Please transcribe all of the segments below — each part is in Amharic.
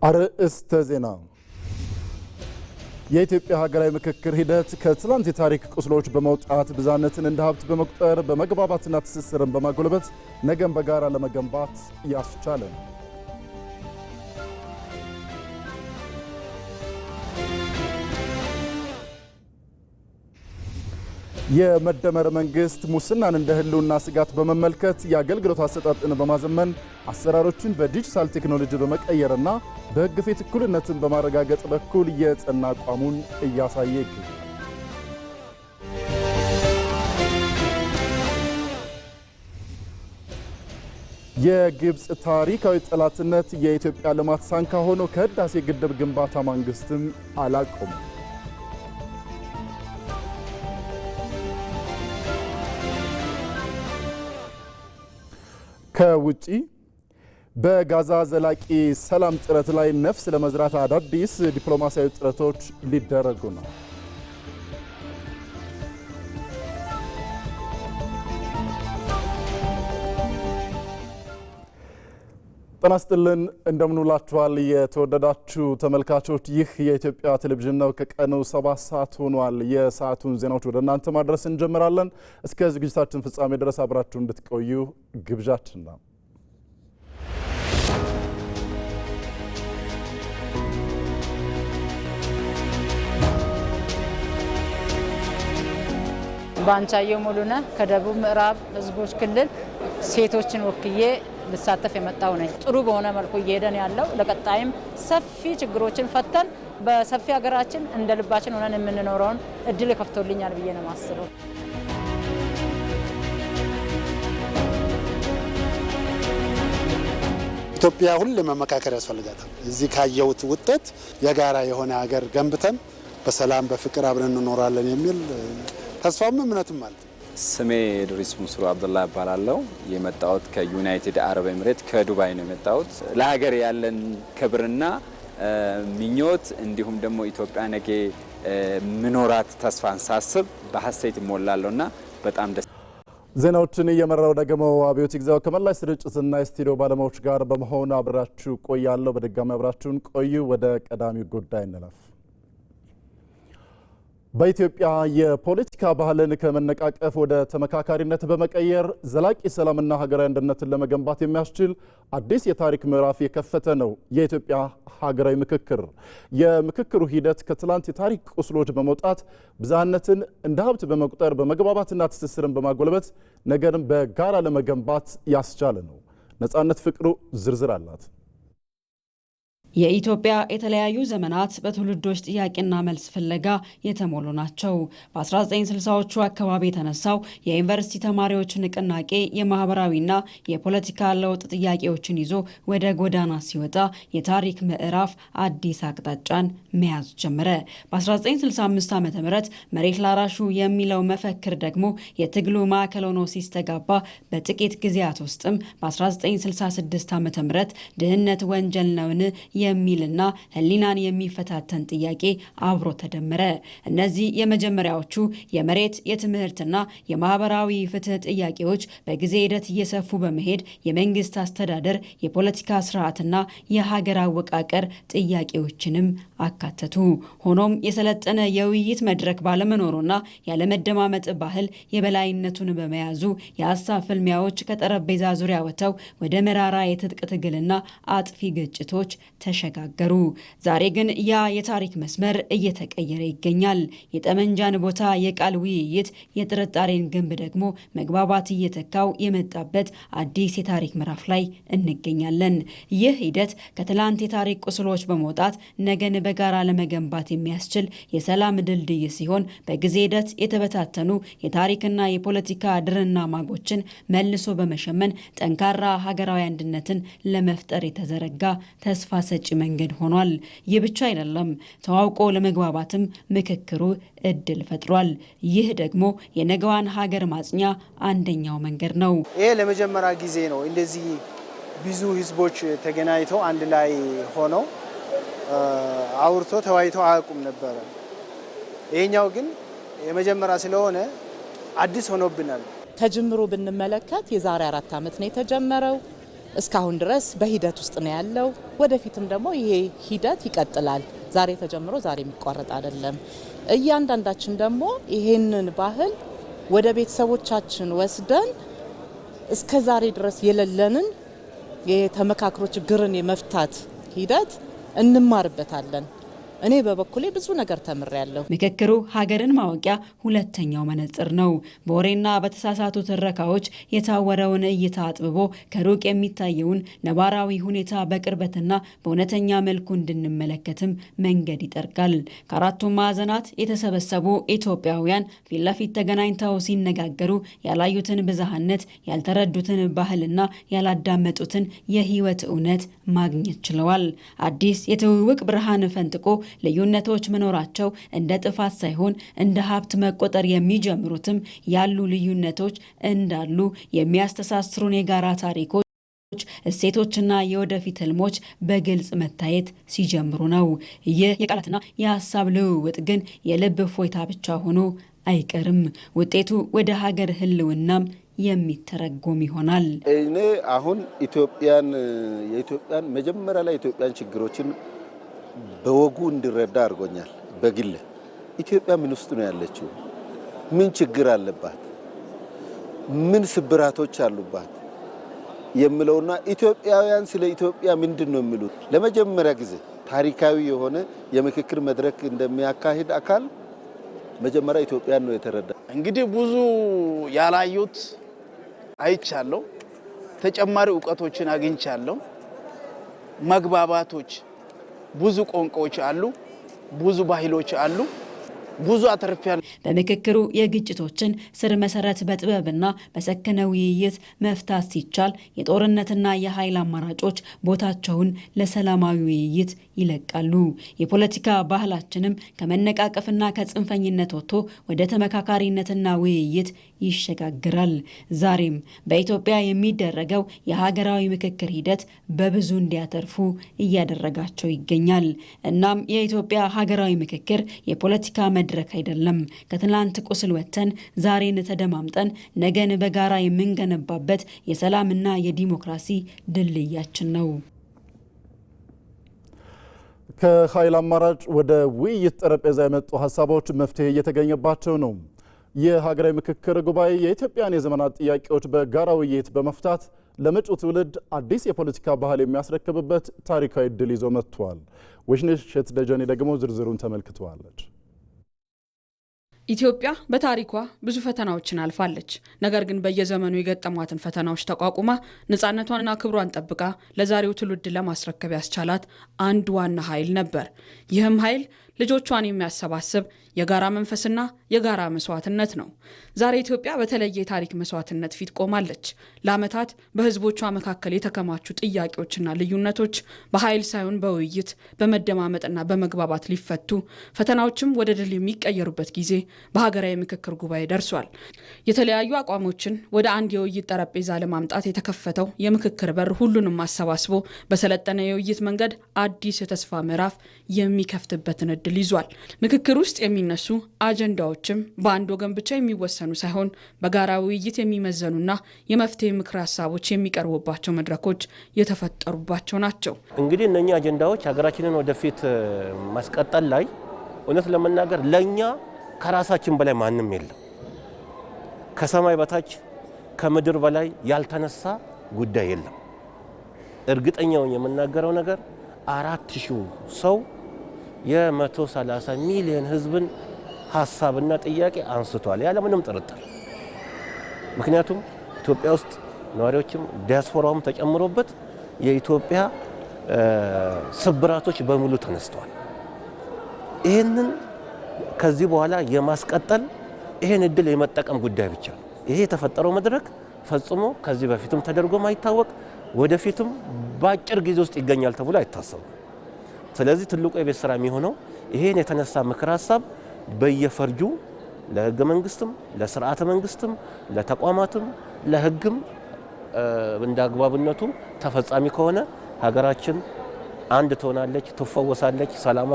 አርእስተ ዜና የኢትዮጵያ ሀገራዊ ምክክር ሂደት ከትላንት የታሪክ ቁስሎች በመውጣት ብዝሃነትን እንደ ሀብት በመቁጠር በመግባባትና ትስስርን በማጎልበት ነገን በጋራ ለመገንባት ያስቻለ ነው። የመደመር መንግስት ሙስናን እንደ ህልውና ስጋት በመመልከት የአገልግሎት አሰጣጥን በማዘመን አሰራሮችን በዲጂታል ቴክኖሎጂ በመቀየርና በህግ ፊት እኩልነትን በማረጋገጥ በኩል የጸና አቋሙን እያሳየ ይገኛል። የግብጽ ታሪካዊ ጠላትነት የኢትዮጵያ ልማት ሳንካ ሆኖ ከህዳሴ ግድብ ግንባታ መንግስትም አላቆመም። ከውጪ በጋዛ ዘላቂ ሰላም ጥረት ላይ ነፍስ ለመዝራት አዳዲስ ዲፕሎማሲያዊ ጥረቶች ሊደረጉ ነው። ጤና ይስጥልን እንደምን ውላችኋል የተወደዳችሁ ተመልካቾች። ይህ የኢትዮጵያ ቴሌቪዥን ነው። ከቀኑ 7 ሰዓት ሆኗል። የሰዓቱን ዜናዎች ወደ እናንተ ማድረስ እንጀምራለን። እስከ ዝግጅታችን ፍጻሜ ድረስ አብራችሁ እንድትቆዩ ግብዣችን ነው። ባንቻየሁ ሙሉነህ ከደቡብ ምዕራብ ህዝቦች ክልል ሴቶችን ወክዬ ልሳተፍ የመጣው ነኝ። ጥሩ በሆነ መልኩ እየሄደን ያለው ለቀጣይም ሰፊ ችግሮችን ፈተን በሰፊ ሀገራችን እንደ ልባችን ሆነን የምንኖረውን እድል ከፍቶልኛል ብዬ ነው የማስበው። ኢትዮጵያ ሁሌ መመካከር ያስፈልጋታል። እዚህ ካየሁት ውጤት የጋራ የሆነ ሀገር ገንብተን በሰላም በፍቅር አብረን እንኖራለን የሚል ተስፋም እምነትም አለ። ስሜ ድሪስ ሙስሩ አብዱላ እባላለሁ። የመጣሁት ከዩናይትድ አረብ ኤምሬት ከዱባይ ነው የመጣሁት። ለሀገር ያለን ክብርና ምኞት እንዲሁም ደግሞ ኢትዮጵያ ነገ ምኖራት ተስፋን ሳስብ በሐሴት እሞላለሁና በጣም ደስ ዜናዎችን እየመራው ደግሞ አብዮት ይግዛው ከመላይ ስርጭትና የስቱዲዮ ባለሙያዎች ጋር በመሆን አብራችሁ ቆያለሁ። በድጋሚ አብራችሁን ቆዩ። ወደ ቀዳሚው ጉዳይ እንለፍ። በኢትዮጵያ የፖለቲካ ባህልን ከመነቃቀፍ ወደ ተመካካሪነት በመቀየር ዘላቂ ሰላምና ሀገራዊ አንድነትን ለመገንባት የሚያስችል አዲስ የታሪክ ምዕራፍ የከፈተ ነው የኢትዮጵያ ሀገራዊ ምክክር። የምክክሩ ሂደት ከትላንት የታሪክ ቁስሎች በመውጣት ብዝሃነትን እንደ ሀብት በመቁጠር በመግባባትና ትስስርን በማጎልበት ነገርን በጋራ ለመገንባት ያስቻለ ነው። ነጻነት ፍቅሩ ዝርዝር አላት። የኢትዮጵያ የተለያዩ ዘመናት በትውልዶች ጥያቄና መልስ ፍለጋ የተሞሉ ናቸው። በ1960ዎቹ አካባቢ የተነሳው የዩኒቨርሲቲ ተማሪዎች ንቅናቄ የማህበራዊና የፖለቲካ ለውጥ ጥያቄዎችን ይዞ ወደ ጎዳና ሲወጣ የታሪክ ምዕራፍ አዲስ አቅጣጫን መያዝ ጀመረ። በ1965 ዓ.ም መሬት ላራሹ የሚለው መፈክር ደግሞ የትግሉ ማዕከል ሆኖ ሲስተጋባ በጥቂት ጊዜያት ውስጥም በ1966 ዓ.ም ድህነት ወንጀል ነውን የሚልና ህሊናን የሚፈታተን ጥያቄ አብሮ ተደመረ። እነዚህ የመጀመሪያዎቹ የመሬት የትምህርትና የማህበራዊ ፍትህ ጥያቄዎች በጊዜ ሂደት እየሰፉ በመሄድ የመንግስት አስተዳደር የፖለቲካ ስርዓትና የሀገር አወቃቀር ጥያቄዎችንም አካተቱ። ሆኖም የሰለጠነ የውይይት መድረክ ባለመኖሩና ያለመደማመጥ ባህል የበላይነቱን በመያዙ የሀሳብ ፍልሚያዎች ከጠረጴዛ ዙሪያ ወጥተው ወደ መራራ የትጥቅ ትግልና አጥፊ ግጭቶች ተሸጋገሩ። ዛሬ ግን ያ የታሪክ መስመር እየተቀየረ ይገኛል። የጠመንጃን ቦታ የቃል ውይይት፣ የጥርጣሬን ግንብ ደግሞ መግባባት እየተካው የመጣበት አዲስ የታሪክ ምዕራፍ ላይ እንገኛለን። ይህ ሂደት ከትላንት የታሪክ ቁስሎች በመውጣት ነገን በጋራ ለመገንባት የሚያስችል የሰላም ድልድይ ሲሆን በጊዜ ሂደት የተበታተኑ የታሪክና የፖለቲካ ድርና ማጎችን መልሶ በመሸመን ጠንካራ ሀገራዊ አንድነትን ለመፍጠር የተዘረጋ ተስፋ ሰጪ መንገድ ሆኗል። ይህ ብቻ አይደለም፣ ተዋውቆ ለመግባባትም ምክክሩ እድል ፈጥሯል። ይህ ደግሞ የነገዋን ሀገር ማጽኛ አንደኛው መንገድ ነው። ይሄ ለመጀመሪያ ጊዜ ነው እንደዚህ ብዙ ህዝቦች ተገናኝተው አንድ ላይ ሆነው አውርቶ ተወያይተው አያውቁም ነበር። ይሄኛው ግን የመጀመሪያ ስለሆነ አዲስ ሆኖብናል። ከጅምሩ ብንመለከት የዛሬ 4 ዓመት ነው የተጀመረው። እስካሁን ድረስ በሂደት ውስጥ ነው ያለው። ወደፊትም ደግሞ ይሄ ሂደት ይቀጥላል። ዛሬ ተጀምሮ ዛሬ የሚቋረጥ አይደለም። እያንዳንዳችን ደግሞ ይሄንን ባህል ወደ ቤተሰቦቻችን ወስደን እስከ ዛሬ ድረስ የሌለንን የተመካክሮ ችግርን የመፍታት ሂደት እንማርበታለን። እኔ በበኩሌ ብዙ ነገር ተምሬያለሁ። ምክክሩ ሀገርን ማወቂያ ሁለተኛው መነጽር ነው። በወሬና በተሳሳቱ ትረካዎች የታወረውን እይታ አጥብቦ ከሩቅ የሚታየውን ነባራዊ ሁኔታ በቅርበትና በእውነተኛ መልኩ እንድንመለከትም መንገድ ይጠርጋል። ከአራቱም ማዕዘናት የተሰበሰቡ ኢትዮጵያውያን ፊት ለፊት ተገናኝተው ሲነጋገሩ ያላዩትን ብዝሃነት፣ ያልተረዱትን ባህልና ያላዳመጡትን የህይወት እውነት ማግኘት ችለዋል። አዲስ የትውውቅ ብርሃን ፈንጥቆ ልዩነቶች መኖራቸው እንደ ጥፋት ሳይሆን እንደ ሀብት መቆጠር የሚጀምሩትም ያሉ ልዩነቶች እንዳሉ የሚያስተሳስሩን የጋራ ታሪኮች፣ እሴቶችና የወደፊት ህልሞች በግልጽ መታየት ሲጀምሩ ነው። ይህ የቃላትና የሀሳብ ልውውጥ ግን የልብ እፎይታ ብቻ ሆኖ አይቀርም። ውጤቱ ወደ ሀገር ህልውናም የሚተረጎም ይሆናል። እኔ አሁን የኢትዮጵያን መጀመሪያ ላይ የኢትዮጵያን ችግሮችን በወጉ እንዲረዳ አድርጎኛል። በግል ኢትዮጵያ ምን ውስጥ ነው ያለችው? ምን ችግር አለባት? ምን ስብራቶች አሉባት? የሚለውና ኢትዮጵያውያን ስለ ኢትዮጵያ ምንድነው የሚሉት ለመጀመሪያ ጊዜ ታሪካዊ የሆነ የምክክር መድረክ እንደሚያካሂድ አካል መጀመሪያ ኢትዮጵያን ነው የተረዳ። እንግዲህ ብዙ ያላዩት አይቻለሁ። ተጨማሪ ዕውቀቶችን አግኝቻለሁ። መግባባቶች ብዙ ቋንቋዎች አሉ፣ ብዙ ባህሎች አሉ፣ ብዙ አተርፊያል። በምክክሩ የግጭቶችን ስር መሰረት በጥበብና በሰከነ ውይይት መፍታት ሲቻል የጦርነትና የኃይል አማራጮች ቦታቸውን ለሰላማዊ ውይይት ይለቃሉ። የፖለቲካ ባህላችንም ከመነቃቀፍና ከጽንፈኝነት ወጥቶ ወደ ተመካካሪነትና ውይይት ይሸጋግራል። ዛሬም በኢትዮጵያ የሚደረገው የሀገራዊ ምክክር ሂደት በብዙ እንዲያተርፉ እያደረጋቸው ይገኛል። እናም የኢትዮጵያ ሀገራዊ ምክክር የፖለቲካ መድረክ አይደለም። ከትናንት ቁስል ወጥተን ዛሬን ተደማምጠን ነገን በጋራ የምንገነባበት የሰላምና የዲሞክራሲ ድልድያችን ነው። ከኃይል አማራጭ ወደ ውይይት ጠረጴዛ የመጡ ሀሳቦች መፍትሄ እየተገኘባቸው ነው። የሀገራዊ ምክክር ጉባኤ የኢትዮጵያን የዘመናት ጥያቄዎች በጋራ ውይይት በመፍታት ለመጪው ትውልድ አዲስ የፖለቲካ ባህል የሚያስረክብበት ታሪካዊ ዕድል ይዞ መጥቷል። ወሽነሸት ደጀኔ ደግሞ ዝርዝሩን ተመልክተዋለች። ኢትዮጵያ በታሪኳ ብዙ ፈተናዎችን አልፋለች። ነገር ግን በየዘመኑ የገጠሟትን ፈተናዎች ተቋቁማ ነፃነቷንና ክብሯን ጠብቃ ለዛሬው ትውልድ ለማስረከብ ያስቻላት አንድ ዋና ኃይል ነበር። ይህም ኃይል ልጆቿን የሚያሰባስብ የጋራ መንፈስና የጋራ መስዋዕትነት ነው። ዛሬ ኢትዮጵያ በተለየ የታሪክ መስዋዕትነት ፊት ቆማለች። ለዓመታት በህዝቦቿ መካከል የተከማቹ ጥያቄዎችና ልዩነቶች በኃይል ሳይሆን በውይይት በመደማመጥና በመግባባት ሊፈቱ፣ ፈተናዎችም ወደ ድል የሚቀየሩበት ጊዜ በሀገራዊ ምክክር ጉባኤ ደርሷል። የተለያዩ አቋሞችን ወደ አንድ የውይይት ጠረጴዛ ለማምጣት የተከፈተው የምክክር በር ሁሉንም አሰባስቦ በሰለጠነ የውይይት መንገድ አዲስ የተስፋ ምዕራፍ የሚከፍትበትን ዕድል ይዟል። ምክክር ውስጥ የሚነሱ አጀንዳዎችም በአንድ ወገን ብቻ የሚወሰኑ ሳይሆን በጋራ ውይይት የሚመዘኑና የመፍትሄ ምክር ሀሳቦች የሚቀርቡባቸው መድረኮች የተፈጠሩባቸው ናቸው። እንግዲህ እነኛ አጀንዳዎች ሀገራችንን ወደፊት ማስቀጠል ላይ እውነት ለመናገር ለኛ ከራሳችን በላይ ማንም የለም። ከሰማይ በታች ከምድር በላይ ያልተነሳ ጉዳይ የለም። እርግጠኛውን የምናገረው ነገር 4000 ሰው የ130 ሚሊዮን ህዝብን ሐሳብና ጥያቄ አንስቷል ያለ ምንም ጥርጥር። ምክንያቱም ኢትዮጵያ ውስጥ ነዋሪዎችም ዲያስፖራውም ተጨምሮበት የኢትዮጵያ ስብራቶች በሙሉ ተነስተዋል። ይሄንን ከዚህ በኋላ የማስቀጠል ይሄን እድል የመጠቀም ጉዳይ ብቻ ነው። ይሄ የተፈጠረው መድረክ ፈጽሞ ከዚህ በፊትም ተደርጎ ማይታወቅ ወደፊትም በአጭር ጊዜ ውስጥ ይገኛል ተብሎ አይታሰብም። ስለዚህ ትልቁ የቤት ስራ የሚሆነው ይሄን የተነሳ ምክር ሀሳብ በየፈርጁ ለህገ መንግስትም ለስርዓተ መንግስትም ለተቋማትም ለህግም እንዳግባብነቱ ተፈጻሚ ከሆነ ሀገራችን አንድ ትሆናለች፣ ትፈወሳለች። ሰላሟ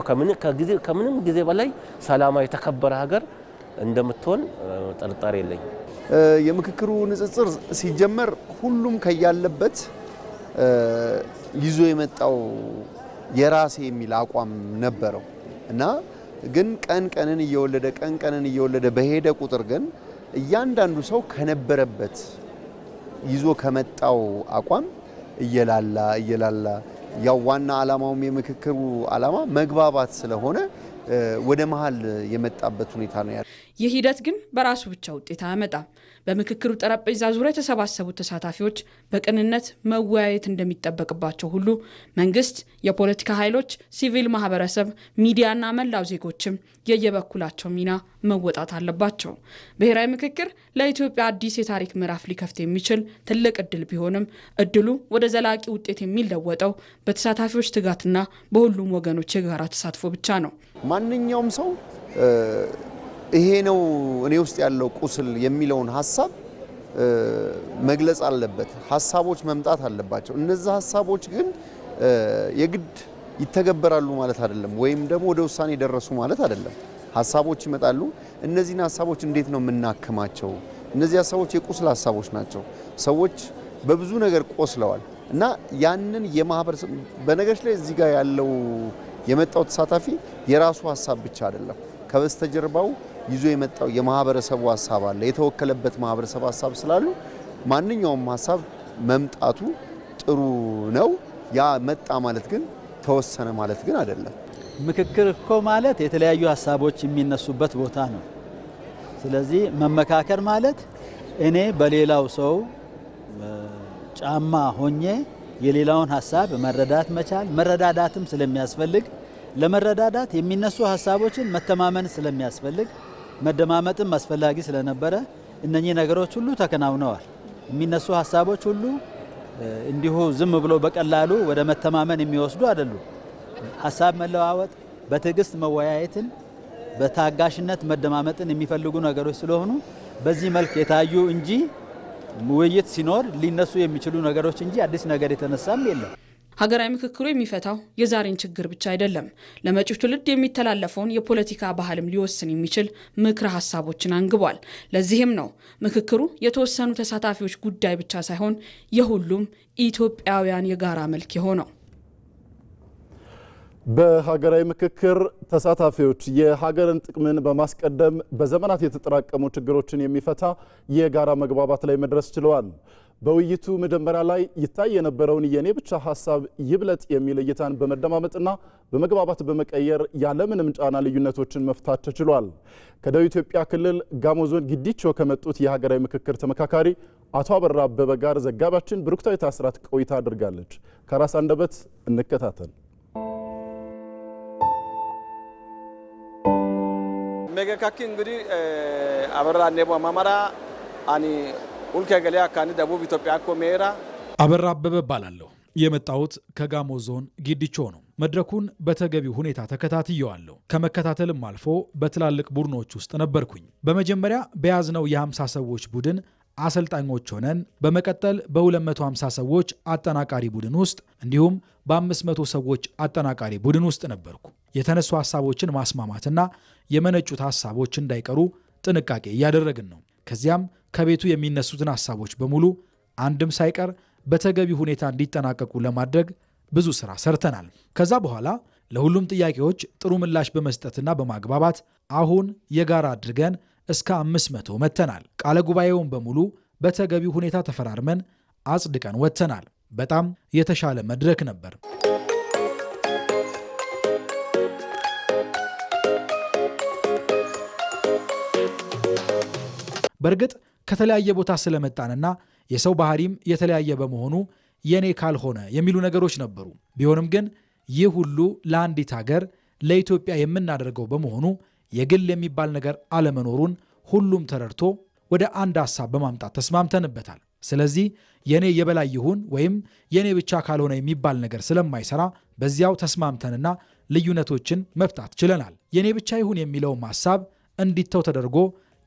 ከምንም ጊዜ በላይ ሰላሟ የተከበረ ሀገር እንደምትሆን ጥርጣሬ የለኝም። የምክክሩ ንጽጽር ሲጀመር ሁሉም ከያለበት ይዞ የመጣው የራሴ የሚል አቋም ነበረው እና ግን ቀን ቀንን እየወለደ በሄደ ቁጥር ግን እያንዳንዱ ሰው ከነበረበት ይዞ ከመጣው አቋም እየላላ ያው ዋና ዓላማውም የምክክሩ ዓላማ መግባባት ስለሆነ ወደ መሃል የመጣበት ሁኔታ ነው ያለው። ይህ ሂደት ግን በራሱ ብቻ ውጤት አያመጣም። በምክክሩ ጠረጴዛ ዙሪያ የተሰባሰቡት ተሳታፊዎች በቅንነት መወያየት እንደሚጠበቅባቸው ሁሉ መንግስት፣ የፖለቲካ ኃይሎች፣ ሲቪል ማህበረሰብ፣ ሚዲያና መላው ዜጎችም የየበኩላቸው ሚና መወጣት አለባቸው። ብሔራዊ ምክክር ለኢትዮጵያ አዲስ የታሪክ ምዕራፍ ሊከፍት የሚችል ትልቅ እድል ቢሆንም እድሉ ወደ ዘላቂ ውጤት የሚለወጠው በተሳታፊዎች ትጋትና በሁሉም ወገኖች የጋራ ተሳትፎ ብቻ ነው። ማንኛውም ሰው ይሄ ነው እኔ ውስጥ ያለው ቁስል የሚለውን ሐሳብ መግለጽ አለበት። ሐሳቦች መምጣት አለባቸው። እነዚህ ሐሳቦች ግን የግድ ይተገበራሉ ማለት አይደለም፣ ወይም ደግሞ ወደ ውሳኔ ደረሱ ማለት አይደለም። ሐሳቦች ይመጣሉ። እነዚህን ሐሳቦች እንዴት ነው የምናክማቸው? እነዚህ ሐሳቦች የቁስል ሐሳቦች ናቸው። ሰዎች በብዙ ነገር ቆስለዋል እና ያንን የማህበረሰብ በነገሮች ላይ እዚህ ጋር ያለው የመጣው ተሳታፊ የራሱ ሐሳብ ብቻ አይደለም። ከበስተጀርባው ይዞ የመጣው የማህበረሰቡ ሐሳብ አለ። የተወከለበት ማህበረሰብ ሐሳብ ስላሉ ማንኛውም ሐሳብ መምጣቱ ጥሩ ነው። ያ መጣ ማለት ግን ተወሰነ ማለት ግን አይደለም። ምክክር እኮ ማለት የተለያዩ ሐሳቦች የሚነሱበት ቦታ ነው። ስለዚህ መመካከር ማለት እኔ በሌላው ሰው ጫማ ሆኜ የሌላውን ሐሳብ መረዳት መቻል፣ መረዳዳትም ስለሚያስፈልግ ለመረዳዳት የሚነሱ ሐሳቦችን መተማመን ስለሚያስፈልግ መደማመጥም አስፈላጊ ስለነበረ እነኚህ ነገሮች ሁሉ ተከናውነዋል። የሚነሱ ሐሳቦች ሁሉ እንዲሁ ዝም ብሎ በቀላሉ ወደ መተማመን የሚወስዱ አይደሉም። ሐሳብ መለዋወጥ፣ በትዕግስት መወያየትን፣ በታጋሽነት መደማመጥን የሚፈልጉ ነገሮች ስለሆኑ በዚህ መልክ የታዩ እንጂ ውይይት ሲኖር ሊነሱ የሚችሉ ነገሮች እንጂ አዲስ ነገር የተነሳም የለም። ሀገራዊ ምክክሩ የሚፈታው የዛሬን ችግር ብቻ አይደለም። ለመጪው ትውልድ የሚተላለፈውን የፖለቲካ ባህልም ሊወስን የሚችል ምክረ ሀሳቦችን አንግቧል። ለዚህም ነው ምክክሩ የተወሰኑ ተሳታፊዎች ጉዳይ ብቻ ሳይሆን የሁሉም ኢትዮጵያውያን የጋራ መልክ የሆነው። በሀገራዊ ምክክር ተሳታፊዎች የሀገርን ጥቅምን በማስቀደም በዘመናት የተጠራቀሙ ችግሮችን የሚፈታ የጋራ መግባባት ላይ መድረስ ችለዋል። በውይይቱ መጀመሪያ ላይ ይታይ የነበረውን የኔ ብቻ ሀሳብ ይብለጥ የሚል እይታን በመደማመጥና በመግባባት በመቀየር ያለምንም ጫና ልዩነቶችን መፍታት ተችሏል። ከደቡብ ኢትዮጵያ ክልል ጋሞ ዞን ጊዲቾ ከመጡት የሀገራዊ ምክክር ተመካካሪ አቶ አበራ አበበ ጋር ዘጋቢያችን ብሩክታዊት አስራት ቆይታ አድርጋለች። ከራስ አንደበት እንከታተል። ሜጋካኪ እንግዲህ አበራ ኔቦ ማማራ አኒ ኡልከ ገሊያ ካኒ ደቡብ ኢትዮጵያ ኮሜራ አበራ አበበ ባላለሁ። የመጣሁት ከጋሞ ዞን ጊዲቾ ነው። መድረኩን በተገቢው ሁኔታ ተከታትየዋለሁ። ከመከታተልም አልፎ በትላልቅ ቡድኖች ውስጥ ነበርኩኝ። በመጀመሪያ በያዝነው የ50 ሰዎች ቡድን አሰልጣኞች ሆነን በመቀጠል በ250 ሰዎች አጠናቃሪ ቡድን ውስጥ እንዲሁም በ500 ሰዎች አጠናቃሪ ቡድን ውስጥ ነበርኩ። የተነሱ ሐሳቦችን ማስማማትና የመነጩት ሐሳቦች እንዳይቀሩ ጥንቃቄ እያደረግን ነው። ከዚያም ከቤቱ የሚነሱትን ሐሳቦች በሙሉ አንድም ሳይቀር በተገቢ ሁኔታ እንዲጠናቀቁ ለማድረግ ብዙ ሥራ ሰርተናል። ከዛ በኋላ ለሁሉም ጥያቄዎች ጥሩ ምላሽ በመስጠትና በማግባባት አሁን የጋራ አድርገን እስከ 500 መተናል። ቃለ ጉባኤውን በሙሉ በተገቢው ሁኔታ ተፈራርመን አጽድቀን ወጥተናል። በጣም የተሻለ መድረክ ነበር። በእርግጥ ከተለያየ ቦታ ስለመጣንና የሰው ባህሪም የተለያየ በመሆኑ የኔ ካልሆነ የሚሉ ነገሮች ነበሩ። ቢሆንም ግን ይህ ሁሉ ለአንዲት ሀገር ለኢትዮጵያ የምናደርገው በመሆኑ የግል የሚባል ነገር አለመኖሩን ሁሉም ተረድቶ ወደ አንድ ሐሳብ በማምጣት ተስማምተንበታል። ስለዚህ የኔ የበላይ ይሁን ወይም የኔ ብቻ ካልሆነ የሚባል ነገር ስለማይሰራ በዚያው ተስማምተንና ልዩነቶችን መፍታት ችለናል። የኔ ብቻ ይሁን የሚለውም ሐሳብ እንዲተው ተደርጎ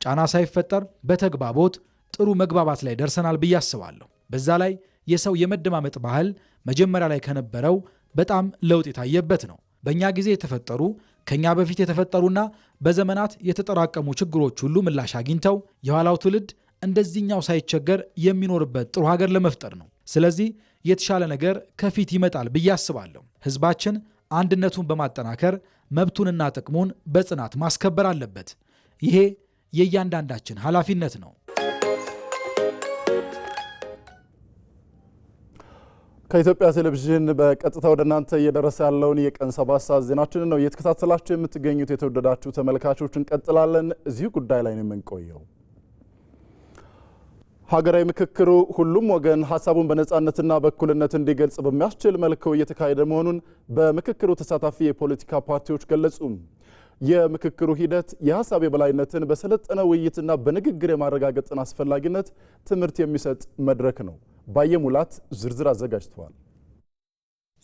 ጫና ሳይፈጠር በተግባቦት ጥሩ መግባባት ላይ ደርሰናል ብዬ አስባለሁ። በዛ ላይ የሰው የመደማመጥ ባህል መጀመሪያ ላይ ከነበረው በጣም ለውጥ የታየበት ነው። በእኛ ጊዜ የተፈጠሩ ከኛ በፊት የተፈጠሩና በዘመናት የተጠራቀሙ ችግሮች ሁሉ ምላሽ አግኝተው የኋላው ትውልድ እንደዚህኛው ሳይቸገር የሚኖርበት ጥሩ ሀገር ለመፍጠር ነው። ስለዚህ የተሻለ ነገር ከፊት ይመጣል ብዬ አስባለሁ። ህዝባችን አንድነቱን በማጠናከር መብቱንና ጥቅሙን በጽናት ማስከበር አለበት። ይሄ የእያንዳንዳችን ኃላፊነት ነው። ከኢትዮጵያ ቴሌቪዥን በቀጥታ ወደ እናንተ እየደረሰ ያለውን የቀን 7 ሰዓት ዜናችንን ነው እየተከታተላችሁ የምትገኙት። የተወደዳችሁ ተመልካቾች እንቀጥላለን። እዚሁ ጉዳይ ላይ ነው የምንቆየው። ሀገራዊ ምክክሩ ሁሉም ወገን ሀሳቡን በነጻነትና በእኩልነት እንዲገልጽ በሚያስችል መልኩ እየተካሄደ መሆኑን በምክክሩ ተሳታፊ የፖለቲካ ፓርቲዎች ገለጹ። የምክክሩ ሂደት የሀሳብ የበላይነትን በሰለጠነ ውይይትና በንግግር የማረጋገጥን አስፈላጊነት ትምህርት የሚሰጥ መድረክ ነው። ባየሙላት ዝርዝር አዘጋጅተዋል።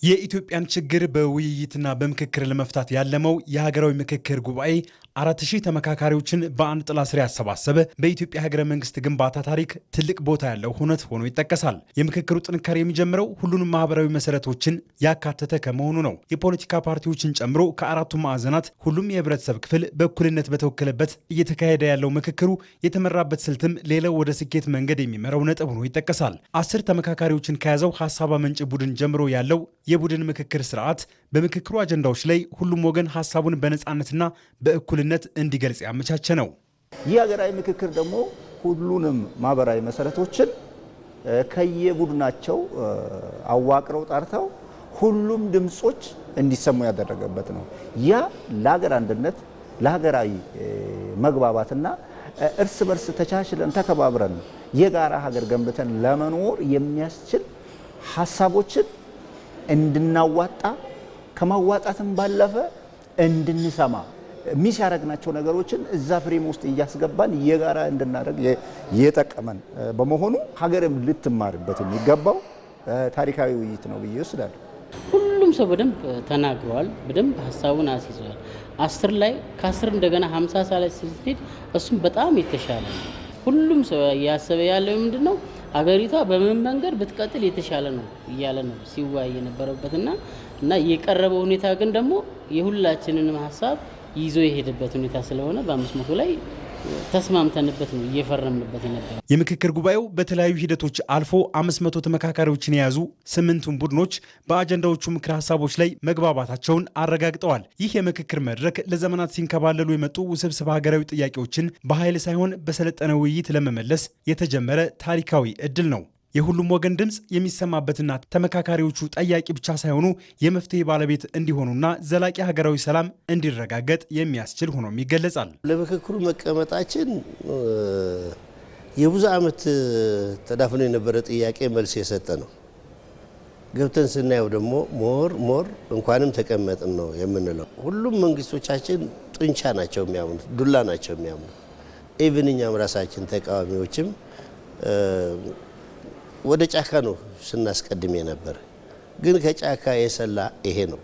የኢትዮጵያን ችግር በውይይትና በምክክር ለመፍታት ያለመው የሀገራዊ ምክክር ጉባኤ 4000 ተመካካሪዎችን በአንድ ጥላ ስር ያሰባሰበ በኢትዮጵያ ሀገረ መንግስት ግንባታ ታሪክ ትልቅ ቦታ ያለው ሁነት ሆኖ ይጠቀሳል። የምክክሩ ጥንካሬ የሚጀምረው ሁሉንም ማህበራዊ መሰረቶችን ያካተተ ከመሆኑ ነው። የፖለቲካ ፓርቲዎችን ጨምሮ ከአራቱ ማዕዘናት ሁሉም የህብረተሰብ ክፍል በእኩልነት በተወከለበት እየተካሄደ ያለው ምክክሩ የተመራበት ስልትም ሌላው ወደ ስኬት መንገድ የሚመራው ነጥብ ሆኖ ይጠቀሳል። 10 ተመካካሪዎችን ከያዘው ሀሳብ አመንጭ ቡድን ጀምሮ ያለው የቡድን ምክክር ስርዓት በምክክሩ አጀንዳዎች ላይ ሁሉም ወገን ሀሳቡን በነጻነትና በእኩልነት እንዲገልጽ ያመቻቸ ነው። ይህ ሀገራዊ ምክክር ደግሞ ሁሉንም ማህበራዊ መሰረቶችን ከየቡድናቸው አዋቅረው ጠርተው ሁሉም ድምጾች እንዲሰሙ ያደረገበት ነው። ያ ለሀገር አንድነት፣ ለሀገራዊ መግባባትና እርስ በርስ ተቻችለን ተከባብረን የጋራ ሀገር ገንብተን ለመኖር የሚያስችል ሀሳቦችን እንድናዋጣ ከማዋጣትም ባለፈ እንድንሰማ ሚስ ያደረግናቸው ነገሮችን እዛ ፍሬም ውስጥ እያስገባን የጋራ እንድናደርግ የጠቀመን በመሆኑ ሀገርም ልትማርበት የሚገባው ታሪካዊ ውይይት ነው ብዬ ወስዳለሁ። ሁሉም ሰው በደንብ ተናግሯል፣ በደንብ ሀሳቡን አስይዟል። 10 ላይ ከ10 እንደገና 50 ሳላይ ስትሄድ እሱም በጣም የተሻለ ነው። ሁሉም ሰው ያሰበ ያለው ምንድነው ሀገሪቷ በምን መንገድ ብትቀጥል የተሻለ ነው እያለ ነው ሲወያይ የነበረበትና የቀረበው ሁኔታ ግን ደግሞ የሁላችንንም ሀሳብ ይዞ የሄደበት ሁኔታ ስለሆነ በ500 ላይ ተስማምተንበት ነው እየፈረምንበት ነበር። የምክክር ጉባኤው በተለያዩ ሂደቶች አልፎ 500 ተመካካሪዎችን የያዙ 8ቱም ቡድኖች በአጀንዳዎቹ ምክር ሀሳቦች ላይ መግባባታቸውን አረጋግጠዋል። ይህ የምክክር መድረክ ለዘመናት ሲንከባለሉ የመጡ ውስብስብ ሀገራዊ ጥያቄዎችን በኃይል ሳይሆን በሰለጠነ ውይይት ለመመለስ የተጀመረ ታሪካዊ እድል ነው። የሁሉም ወገን ድምፅ የሚሰማበትና ተመካካሪዎቹ ጠያቂ ብቻ ሳይሆኑ የመፍትሄ ባለቤት እንዲሆኑና ዘላቂ ሀገራዊ ሰላም እንዲረጋገጥ የሚያስችል ሆኖም ይገለጻል። ለምክክሩ መቀመጣችን የብዙ ዓመት ተዳፍኖ የነበረ ጥያቄ መልስ የሰጠ ነው። ገብተን ስናየው ደግሞ ሞር እንኳንም ተቀመጥን ነው የምንለው። ሁሉም መንግስቶቻችን ጡንቻ ናቸው የሚያምኑት፣ ዱላ ናቸው የሚያምኑት። ኢቭን እኛም ራሳችን ተቃዋሚዎችም ወደ ጫካ ነው ስናስቀድም የነበረ። ግን ከጫካ የሰላ ይሄ ነው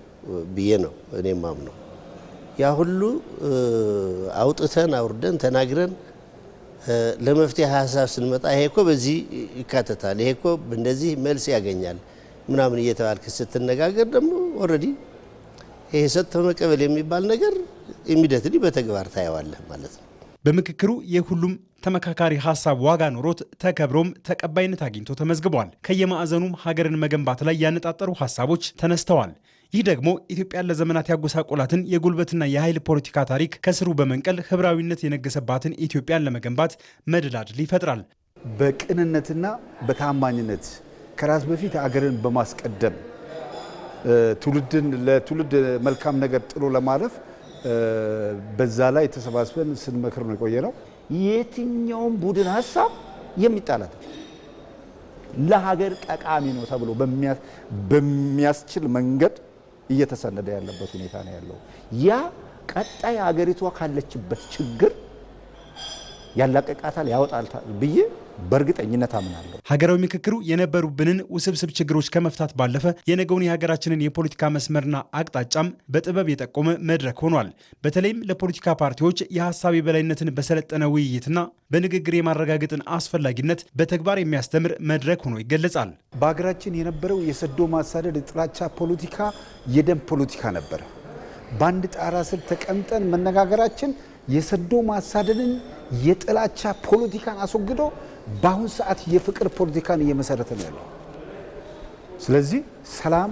ብዬ ነው እኔ ማምነው። ያ ሁሉ አውጥተን አውርደን ተናግረን ለመፍትሄ ሀሳብ ስንመጣ ይሄ እኮ በዚህ ይካተታል፣ ይሄ እኮ እንደዚህ መልስ ያገኛል ምናምን እየተባልክ ስትነጋገር ደግሞ ኦልሬዲ ይሄ ሰጥቶ መቀበል የሚባል ነገር ኢሚዲየትሊ በተግባር ታየዋለህ ማለት ነው። በምክክሩ የሁሉም ተመካካሪ ሀሳብ ዋጋ ኖሮት ተከብሮም ተቀባይነት አግኝቶ ተመዝግቧል። ከየማዕዘኑም ሀገርን መገንባት ላይ ያነጣጠሩ ሀሳቦች ተነስተዋል። ይህ ደግሞ ኢትዮጵያን ለዘመናት ያጎሳቆላትን የጉልበትና የኃይል ፖለቲካ ታሪክ ከስሩ በመንቀል ህብራዊነት የነገሰባትን ኢትዮጵያን ለመገንባት መደላድል ይፈጥራል። በቅንነትና በታማኝነት ከራስ በፊት ሀገርን በማስቀደም ለትውልድ መልካም ነገር ጥሎ ለማለፍ በዛ ላይ ተሰባስበን ስንመክር ነው የቆየ ነው። የትኛውም ቡድን ሀሳብ የሚጣላት ለሀገር ጠቃሚ ነው ተብሎ በሚያስችል መንገድ እየተሰነደ ያለበት ሁኔታ ነው ያለው። ያ ቀጣይ ሀገሪቷ ካለችበት ችግር ያላቀቃታል፣ ያወጣታል ብዬ በእርግጠኝነት አምናለሁ። ሀገራዊ ምክክሩ የነበሩብንን ውስብስብ ችግሮች ከመፍታት ባለፈ የነገውን የሀገራችንን የፖለቲካ መስመርና አቅጣጫም በጥበብ የጠቆመ መድረክ ሆኗል። በተለይም ለፖለቲካ ፓርቲዎች የሀሳብ የበላይነትን በሰለጠነ ውይይትና በንግግር የማረጋገጥን አስፈላጊነት በተግባር የሚያስተምር መድረክ ሆኖ ይገለጻል። በሀገራችን የነበረው የሰዶ ማሳደድ፣ የጥላቻ ፖለቲካ፣ የደም ፖለቲካ ነበረ። በአንድ ጣራ ስር ተቀምጠን መነጋገራችን የሰዶ ማሳደድን የጥላቻ ፖለቲካን አስወግዶ በአሁን ሰዓት የፍቅር ፖለቲካን እየመሰረተ ነው ያለው። ስለዚህ ሰላም፣